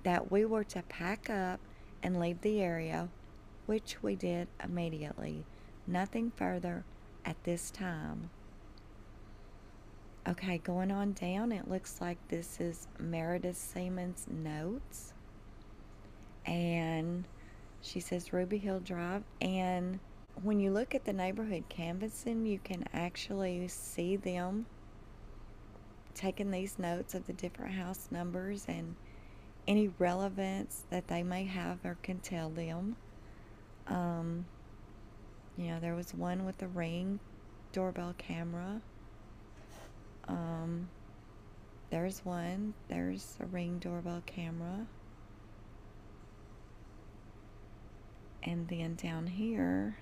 that we were to pack up and leave the area, which we did immediately. Nothing further at this time. Okay, going on down, it looks like this is Meredith Seaman's notes. And she says Ruby Hill Drive. And when you look at the neighborhood canvassing, you can actually see them taking these notes of the different house numbers and any relevance that they may have or can tell them. There was one with the Ring doorbell camera. There's one. There's a Ring doorbell camera. And then down here,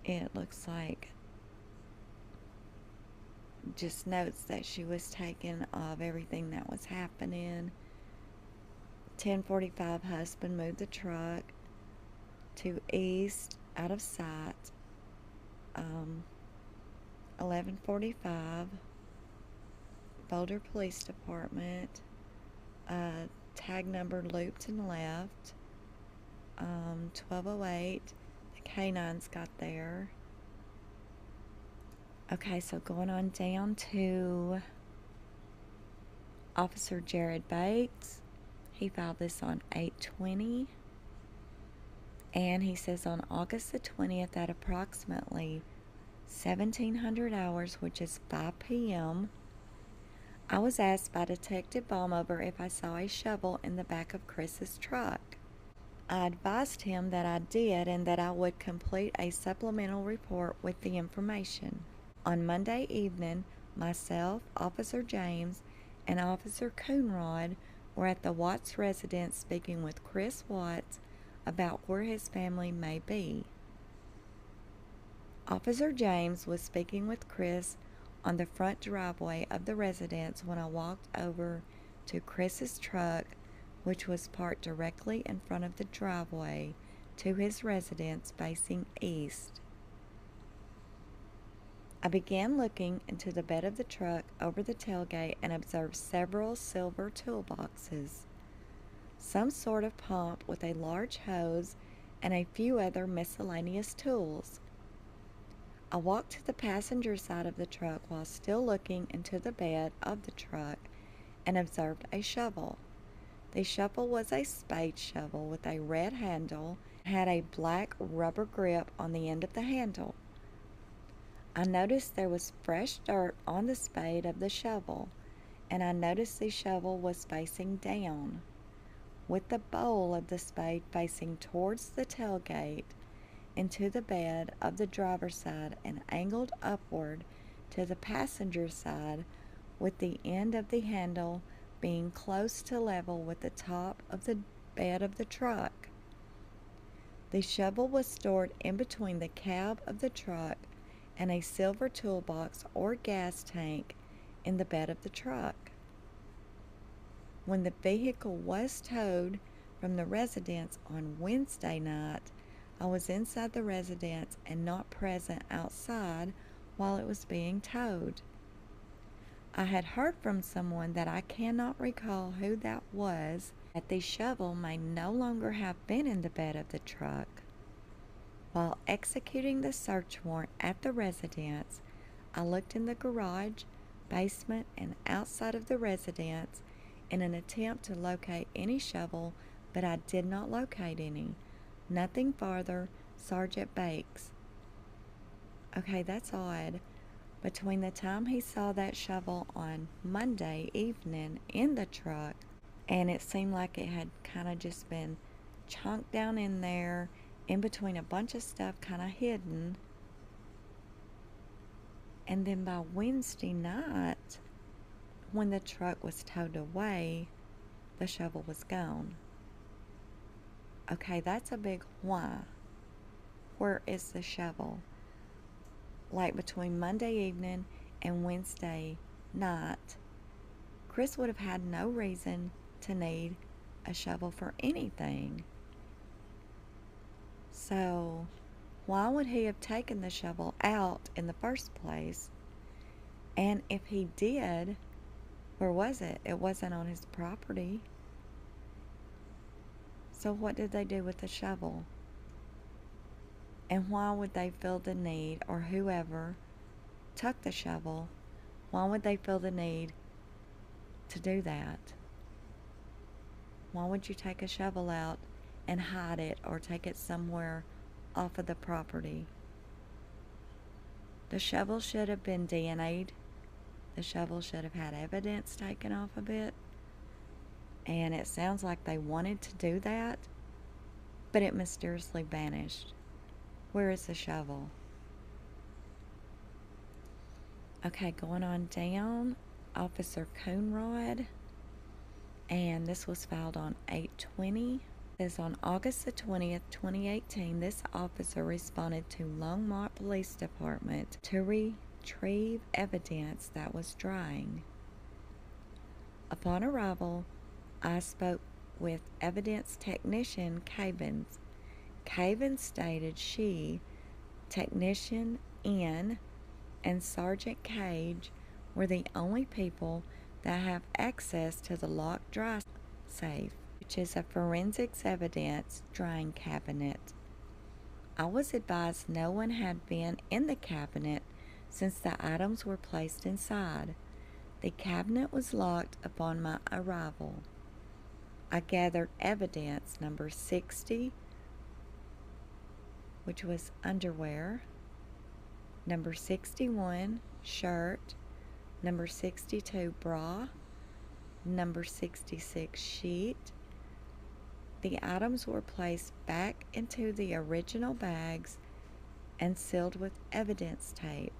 it looks like just notes that she was taking of everything that was happening. 10:45, husband moved the truck to east, out of sight. 11:45, Boulder Police Department, tag number looped and left. 12:08, the canines got there. Okay, so going on down to Officer Jared Bates. He filed this on 8/20. And he says on August the 20th at approximately 1700 hours, which is 5 p.m., I was asked by Detective Baumhover if I saw a shovel in the back of Chris's truck. I advised him that I did and that I would complete a supplemental report with the information. On Monday evening, myself, Officer James, and Officer Coonrod were at the Watts residence speaking with Chris Watts about where his family may be. Officer James was speaking with Chris on the front driveway of the residence when I walked over to Chris's truck, which was parked directly in front of the driveway to his residence facing east. I began looking into the bed of the truck over the tailgate and observed several silver toolboxes, some sort of pump with a large hose, and a few other miscellaneous tools. I walked to the passenger side of the truck while still looking into the bed of the truck and observed a shovel. The shovel was a spade shovel with a red handle and had a black rubber grip on the end of the handle. I noticed there was fresh dirt on the spade of the shovel, and I noticed the shovel was facing down, with the bowl of the spade facing towards the tailgate into the bed of the driver's side and angled upward to the passenger side, with the end of the handle being close to level with the top of the bed of the truck. The shovel was stored in between the cab of the truck and a silver toolbox or gas tank in the bed of the truck. When the vehicle was towed from the residence on Wednesday night, I was inside the residence and not present outside while it was being towed. I had heard from someone that I cannot recall who that was, that the shovel may no longer have been in the bed of the truck. While executing the search warrant at the residence, I looked in the garage, basement, and outside of the residence in an attempt to locate any shovel, but I did not locate any. Nothing farther, Sergeant Bakes. Okay, that's odd. Between the time he saw that shovel on Monday evening in the truck, and it seemed like it had kind of just been chunked down in there, in between a bunch of stuff kind of hidden. And then by Wednesday night, when the truck was towed away, the shovel was gone. Okay, that's a big why. Where is the shovel? Like between Monday evening and Wednesday night, Chris would have had no reason to need a shovel for anything. So, why would he have taken the shovel out in the first place? And if he did, where was it? It wasn't on his property. So what did they do with the shovel? And why would they feel the need, or whoever took the shovel, why would they feel the need to do that? Why would you take a shovel out and hide it or take it somewhere off of the property? The shovel should have been DNA'd. The shovel should have had evidence taken off of it. And it sounds like they wanted to do that, but it mysteriously vanished. Where is the shovel? Okay, going on down, Officer Coonrod, and this was filed on 8/20. It says on August the 20th, 2018, this officer responded to Longmont Police Department to retrieve evidence that was drying. Upon arrival, I spoke with evidence technician Cavens. Cavens stated she, Technician N, and Sergeant Cage were the only people that have access to the locked dry safe, which is a forensics evidence drying cabinet. I was advised no one had been in the cabinet since the items were placed inside. The cabinet was locked upon my arrival. I gathered evidence number 60, which was underwear, number 61, shirt, number 62, bra, number 66, sheet. The items were placed back into the original bags and sealed with evidence tape.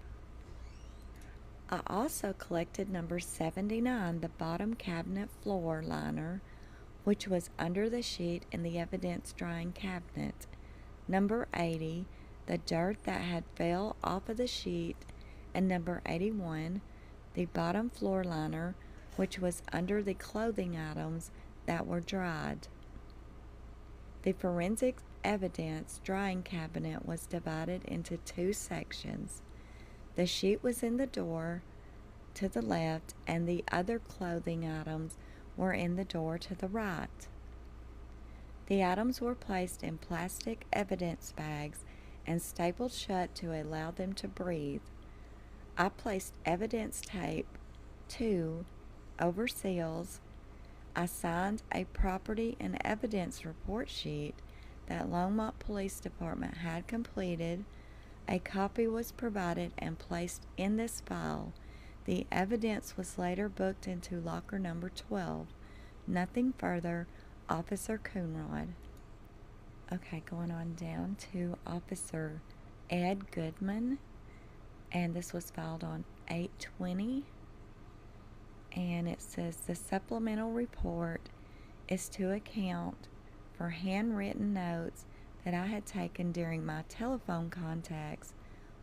I also collected number 79, the bottom cabinet floor liner, which was under the sheet in the evidence drying cabinet. Number 80, the dirt that had fell off of the sheet, and number 81, the bottom floor liner, which was under the clothing items that were dried. The forensic evidence drying cabinet was divided into two sections. The sheet was in the door to the left, and the other clothing items were in the door to the right. The items were placed in plastic evidence bags and stapled shut to allow them to breathe. I placed evidence tape, 2, over seals. I signed a property and evidence report sheet that Longmont Police Department had completed. A copy was provided and placed in this file. The evidence was later booked into locker number 12. Nothing further, Officer Coonrod. Okay, going on down to Officer Ed Goodman, and this was filed on 8/20. And it says the supplemental report is to account for handwritten notes that I had taken during my telephone contacts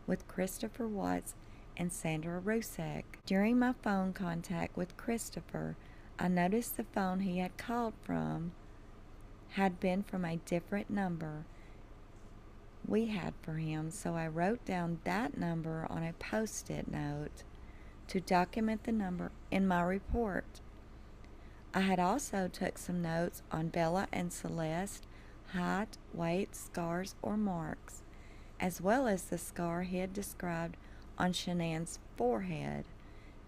with Christopher Watts and Sandra Rusek. During my phone contact with Christopher, I noticed the phone he had called from had been from a different number we had for him, so I wrote down that number on a post-it note to document the number in my report. I had also took some notes on Bella and Celeste, height, weight, scars, or marks, as well as the scar he had described on Shanann's forehead,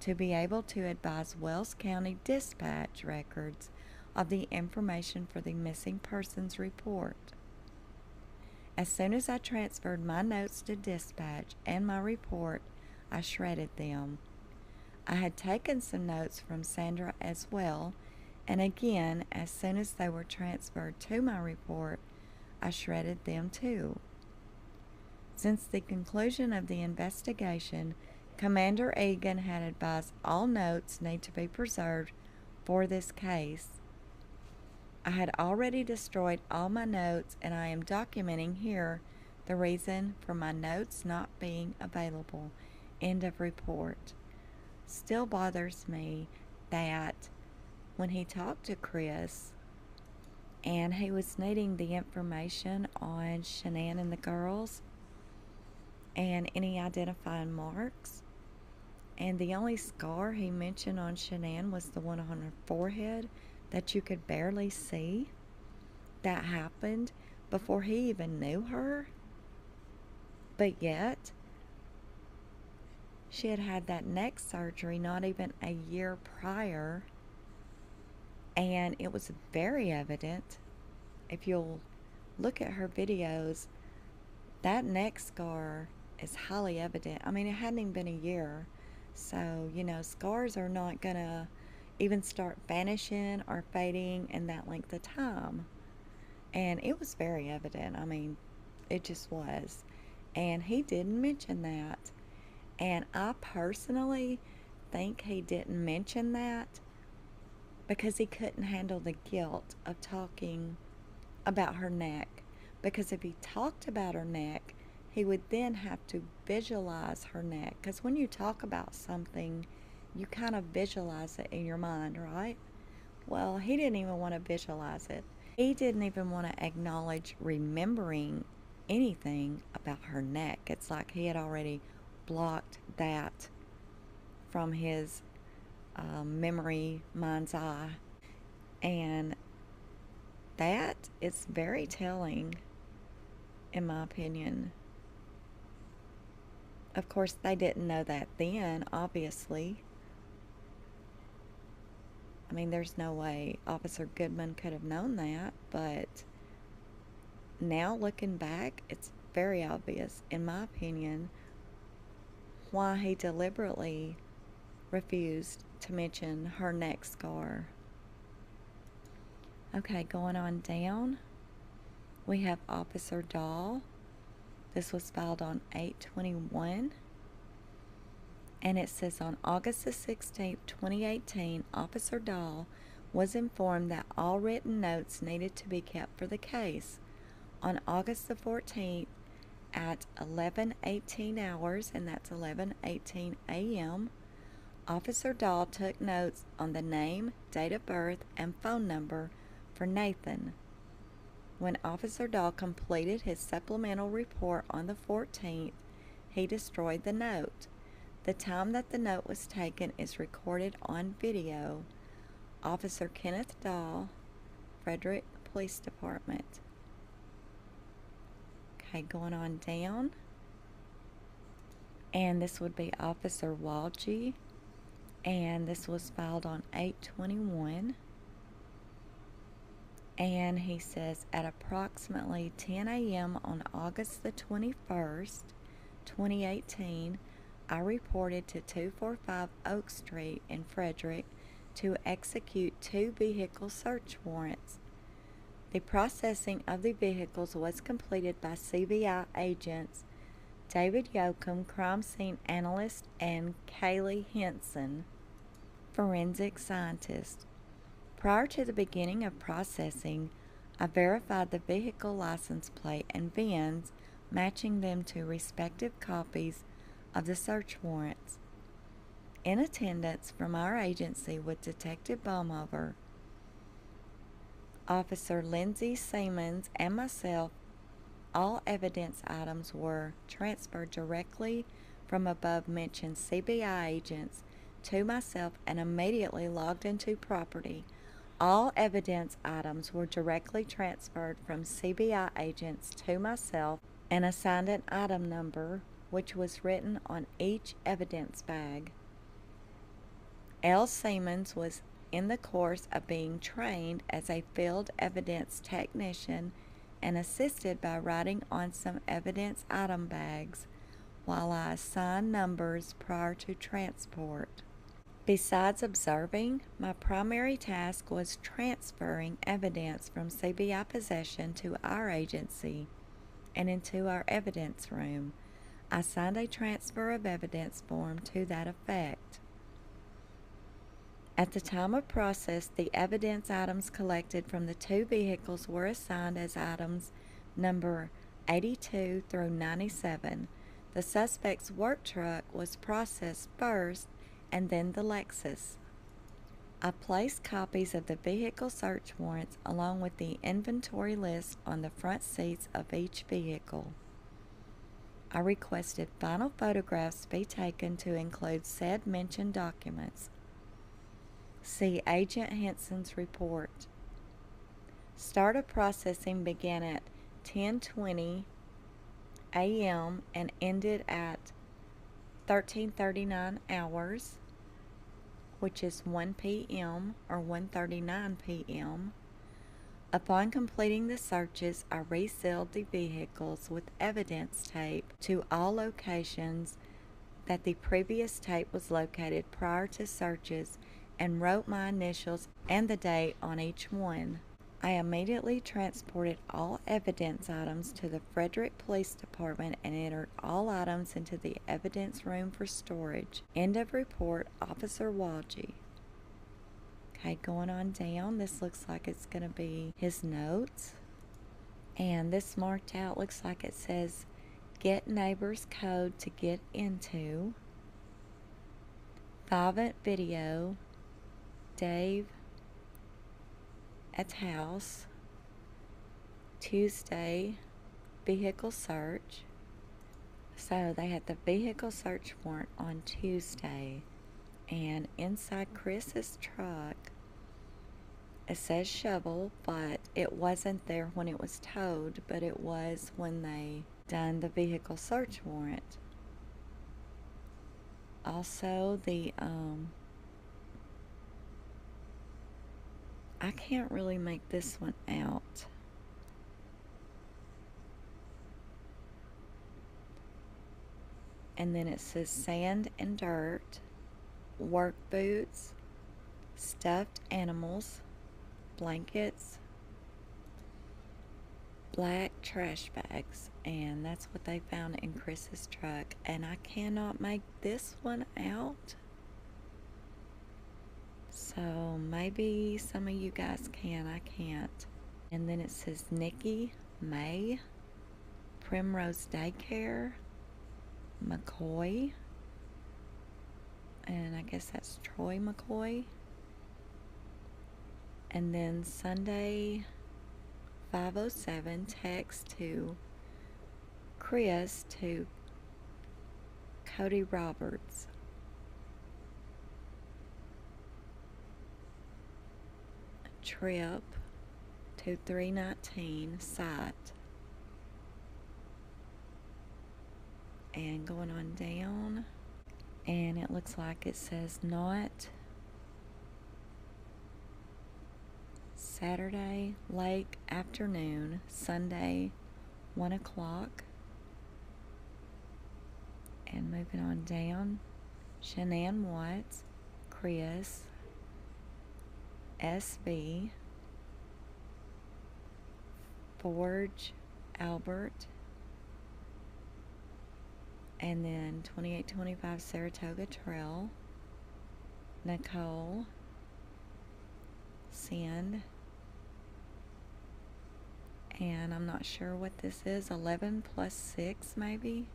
to be able to advise Wells County Dispatch records of the information for the missing persons report. As soon as I transferred my notes to Dispatch and my report, I shredded them. I had taken some notes from Sandra as well, and again, as soon as they were transferred to my report, I shredded them too. Since the conclusion of the investigation, Commander Egan had advised all notes need to be preserved for this case. I had already destroyed all my notes, and I am documenting here the reason for my notes not being available. End of report. Still bothers me that when he talked to Chris, and he was needing the information on Shanann and the girls and any identifying marks. And the only scar he mentioned on Shanann was the one on her forehead that you could barely see. That happened before he even knew her. But yet, she had had that neck surgery not even a year prior, and it was very evident. If you'll look at her videos, that neck scar is highly evident. I mean, it hadn't even been a year. So, scars are not going to even start vanishing or fading in that length of time. And it was very evident. I mean, it just was. And he didn't mention that. And I personally think he didn't mention that because he couldn't handle the guilt of talking about her neck. Because if he talked about her neck, he would then have to visualize her neck. Because when you talk about something, you kind of visualize it in your mind, right? Well, he didn't even want to visualize it. He didn't even want to acknowledge remembering anything about her neck. It's like he had already blocked that from his memory, mind's eye. And that is very telling, in my opinion. Of course, they didn't know that then, obviously. I mean, there's no way Officer Goodman could have known that, but now looking back, it's very obvious, in my opinion, why he deliberately refused to mention her neck scar. Okay, going on down, we have Officer Dahl. This was filed on 8/21, and it says on August the 16th, 2018, Officer Dahl was informed that all written notes needed to be kept for the case. On August the 14th at 11:18 hours, and that's 11:18 a.m., Officer Dahl took notes on the name, date of birth, and phone number for Nathan. When Officer Dahl completed his supplemental report on the 14th, he destroyed the note. The time that the note was taken is recorded on video. Officer Kenneth Dahl, Frederick Police Department. Okay, going on down. And this would be Officer Walgie, and this was filed on 8/21. And he says, at approximately 10 a.m. on August the 21st, 2018, I reported to 245 Oak Street in Frederick to execute 2 vehicle search warrants. The processing of the vehicles was completed by CBI agents David Yoakum, crime scene analyst, and Kaylee Henson, forensic scientist. Prior to the beginning of processing, I verified the vehicle license plate and VINs, matching them to respective copies of the search warrants. In attendance from our agency with Detective Baumover, Officer Lindsay, Seaman, and myself, all evidence items were transferred directly from above-mentioned CBI agents to myself and immediately logged into property. All evidence items were directly transferred from CBI agents to myself and assigned an item number, which was written on each evidence bag. L. Seamans was in the course of being trained as a field evidence technician and assisted by writing on some evidence item bags while I assigned numbers prior to transport. Besides observing, my primary task was transferring evidence from CBI possession to our agency and into our evidence room. I signed a transfer of evidence form to that effect. At the time of process, the evidence items collected from the 2 vehicles were assigned as items number 82 through 97. The suspect's work truck was processed first, and then the Lexus. I placed copies of the vehicle search warrants along with the inventory list on the front seats of each vehicle. I requested final photographs be taken to include said mentioned documents. See Agent Henson's report. Start of processing began at 10:20 a.m. and ended at 13:39 hours, which is 1 p.m. or 1:39 p.m. Upon completing the searches, I resealed the vehicles with evidence tape to all locations that the previous tape was located prior to searches and wrote my initials and the date on each one. I immediately transported all evidence items to the Frederick Police Department and entered all items into the evidence room for storage. End of report, Officer Walgie. Okay, going on down, this looks like it's going to be his notes. And this marked out looks like it says, get neighbor's code to get into. 5-ent video, Dave at house. Tuesday, vehicle search. So they had the vehicle search warrant on Tuesday. And inside Chris's truck, it says shovel, but it wasn't there when it was towed, but it was when they done the vehicle search warrant. Also, I can't really make this one out. And then it says sand and dirt, work boots, stuffed animals, blankets, black trash bags, and that's what they found in Chris's truck. And I cannot make this one out. So maybe some of you guys can, I can't. And then it says Nikki, May, Primrose Daycare, McCoy, and I guess that's Troy McCoy. And then Sunday, 5:07, text to Chris to Cody Roberts. Trip to 319 site. And going on down, and it looks like it says not Saturday, lake afternoon, Sunday, 1 o'clock. And moving on down, Shanann Watts, Chris, SV, Forge, Albert, and then 2825 Saratoga Trail, Nicole, send, and I'm not sure what this is, 11 plus 6 maybe,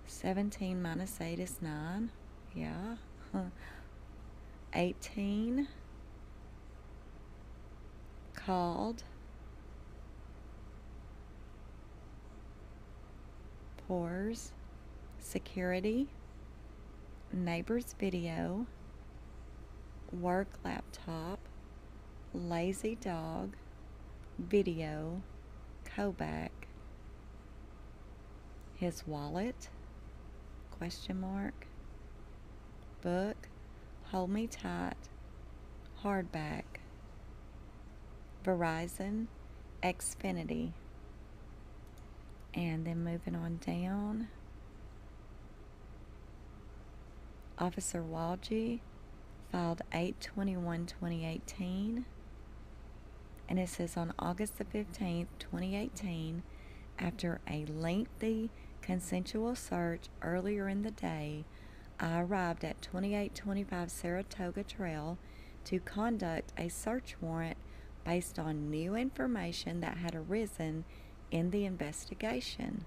17 minus 8 is 9, yeah, 18, called, pores, security, neighbor's video, work laptop, lazy dog, video, Kovac, his wallet, question mark, book, hold me tight, hardback, Verizon, Xfinity. And then moving on down, Officer Walgie filed 8/21/2018, and it says on August the 15th, 2018, after a lengthy consensual search earlier in the day, I arrived at 2825 Saratoga Trail to conduct a search warrant based on new information that had arisen in the investigation.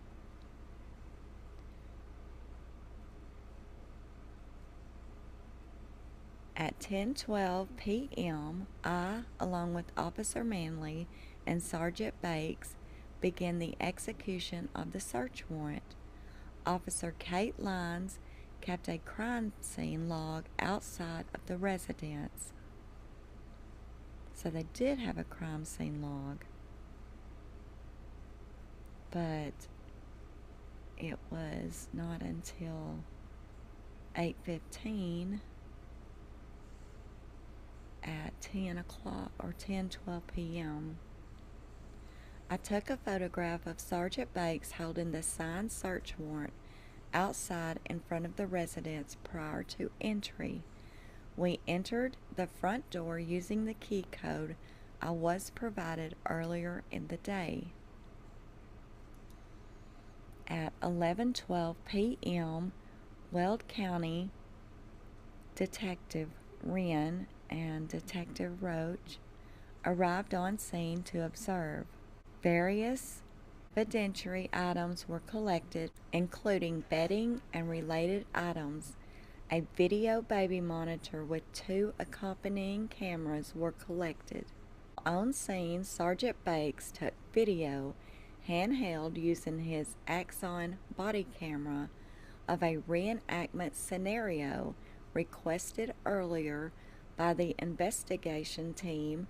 At 10:12 p.m., I, along with Officer Manley and Sergeant Bakes, began the execution of the search warrant. Officer Kate Lyons kept a crime scene log outside of the residence. So they did have a crime scene log. But it was not until 8:15 at 10 o'clock or 10:12 p.m. I took a photograph of Sergeant Bakes holding the signed search warrant outside in front of the residence prior to entry. We entered the front door using the key code I was provided earlier in the day. At 11:12 p.m., Weld County Detective Wren and Detective Roach arrived on scene to observe. Various evidentiary items were collected, including bedding and related items. A video baby monitor with 2 accompanying cameras were collected. On scene, Sergeant Bakes took video handheld using his Axon body camera of a reenactment scenario requested earlier by the investigation team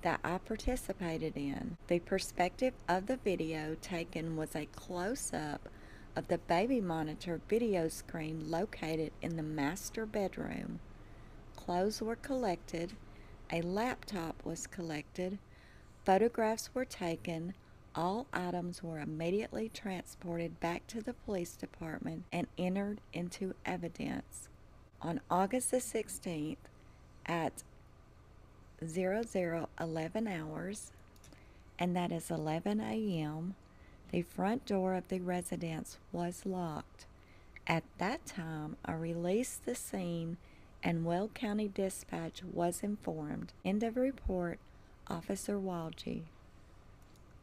that I participated in. The perspective of the video taken was a close-up of the baby monitor video screen located in the master bedroom. Clothes were collected, a laptop was collected, photographs were taken, all items were immediately transported back to the police department and entered into evidence. On August the 16th at 00:11 hours, and that is 11 a.m., the front door of the residence was locked. At that time, I released the scene and Weld County Dispatch was informed. End of report, Officer Walgie.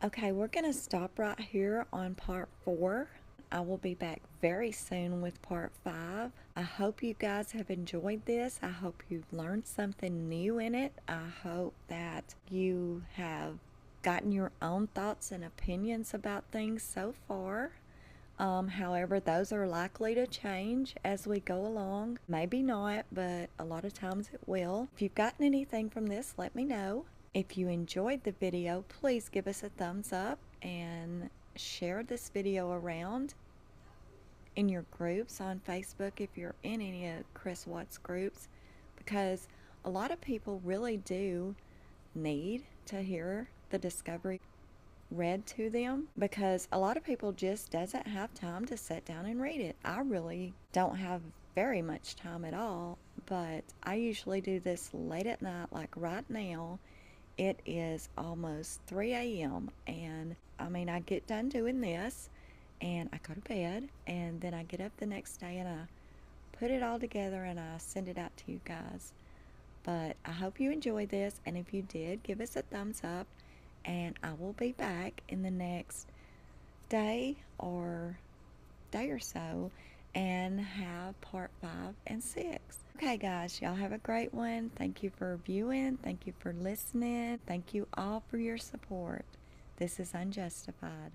Okay, we're going to stop right here on part 4. I will be back very soon with part 5. I hope you guys have enjoyed this. I hope you've learned something new in it. I hope that you have gotten your own thoughts and opinions about things so far. However, those are likely to change as we go along. Maybe not, but a lot of times it will. If you've gotten anything from this, let me know. If you enjoyed the video, please give us a thumbs up and share this video around in your groups on Facebook if you're in any of Chris Watts groups, because a lot of people really do need to hear the discovery read to them, because a lot of people just doesn't have time to sit down and read it. I really don't have very much time at all, but I usually do this late at night. Like right now it is almost 3 a.m. and I get done doing this and I go to bed, and then I get up the next day and I put it all together and I send it out to you guys. But I hope you enjoyed this, and if you did, give us a thumbs up, and I will be back in the next day or so and have part 5 and 6. Okay guys, y'all have a great one. Thank you for viewing. Thank you for listening. Thank you all for your support. This is Unjustified.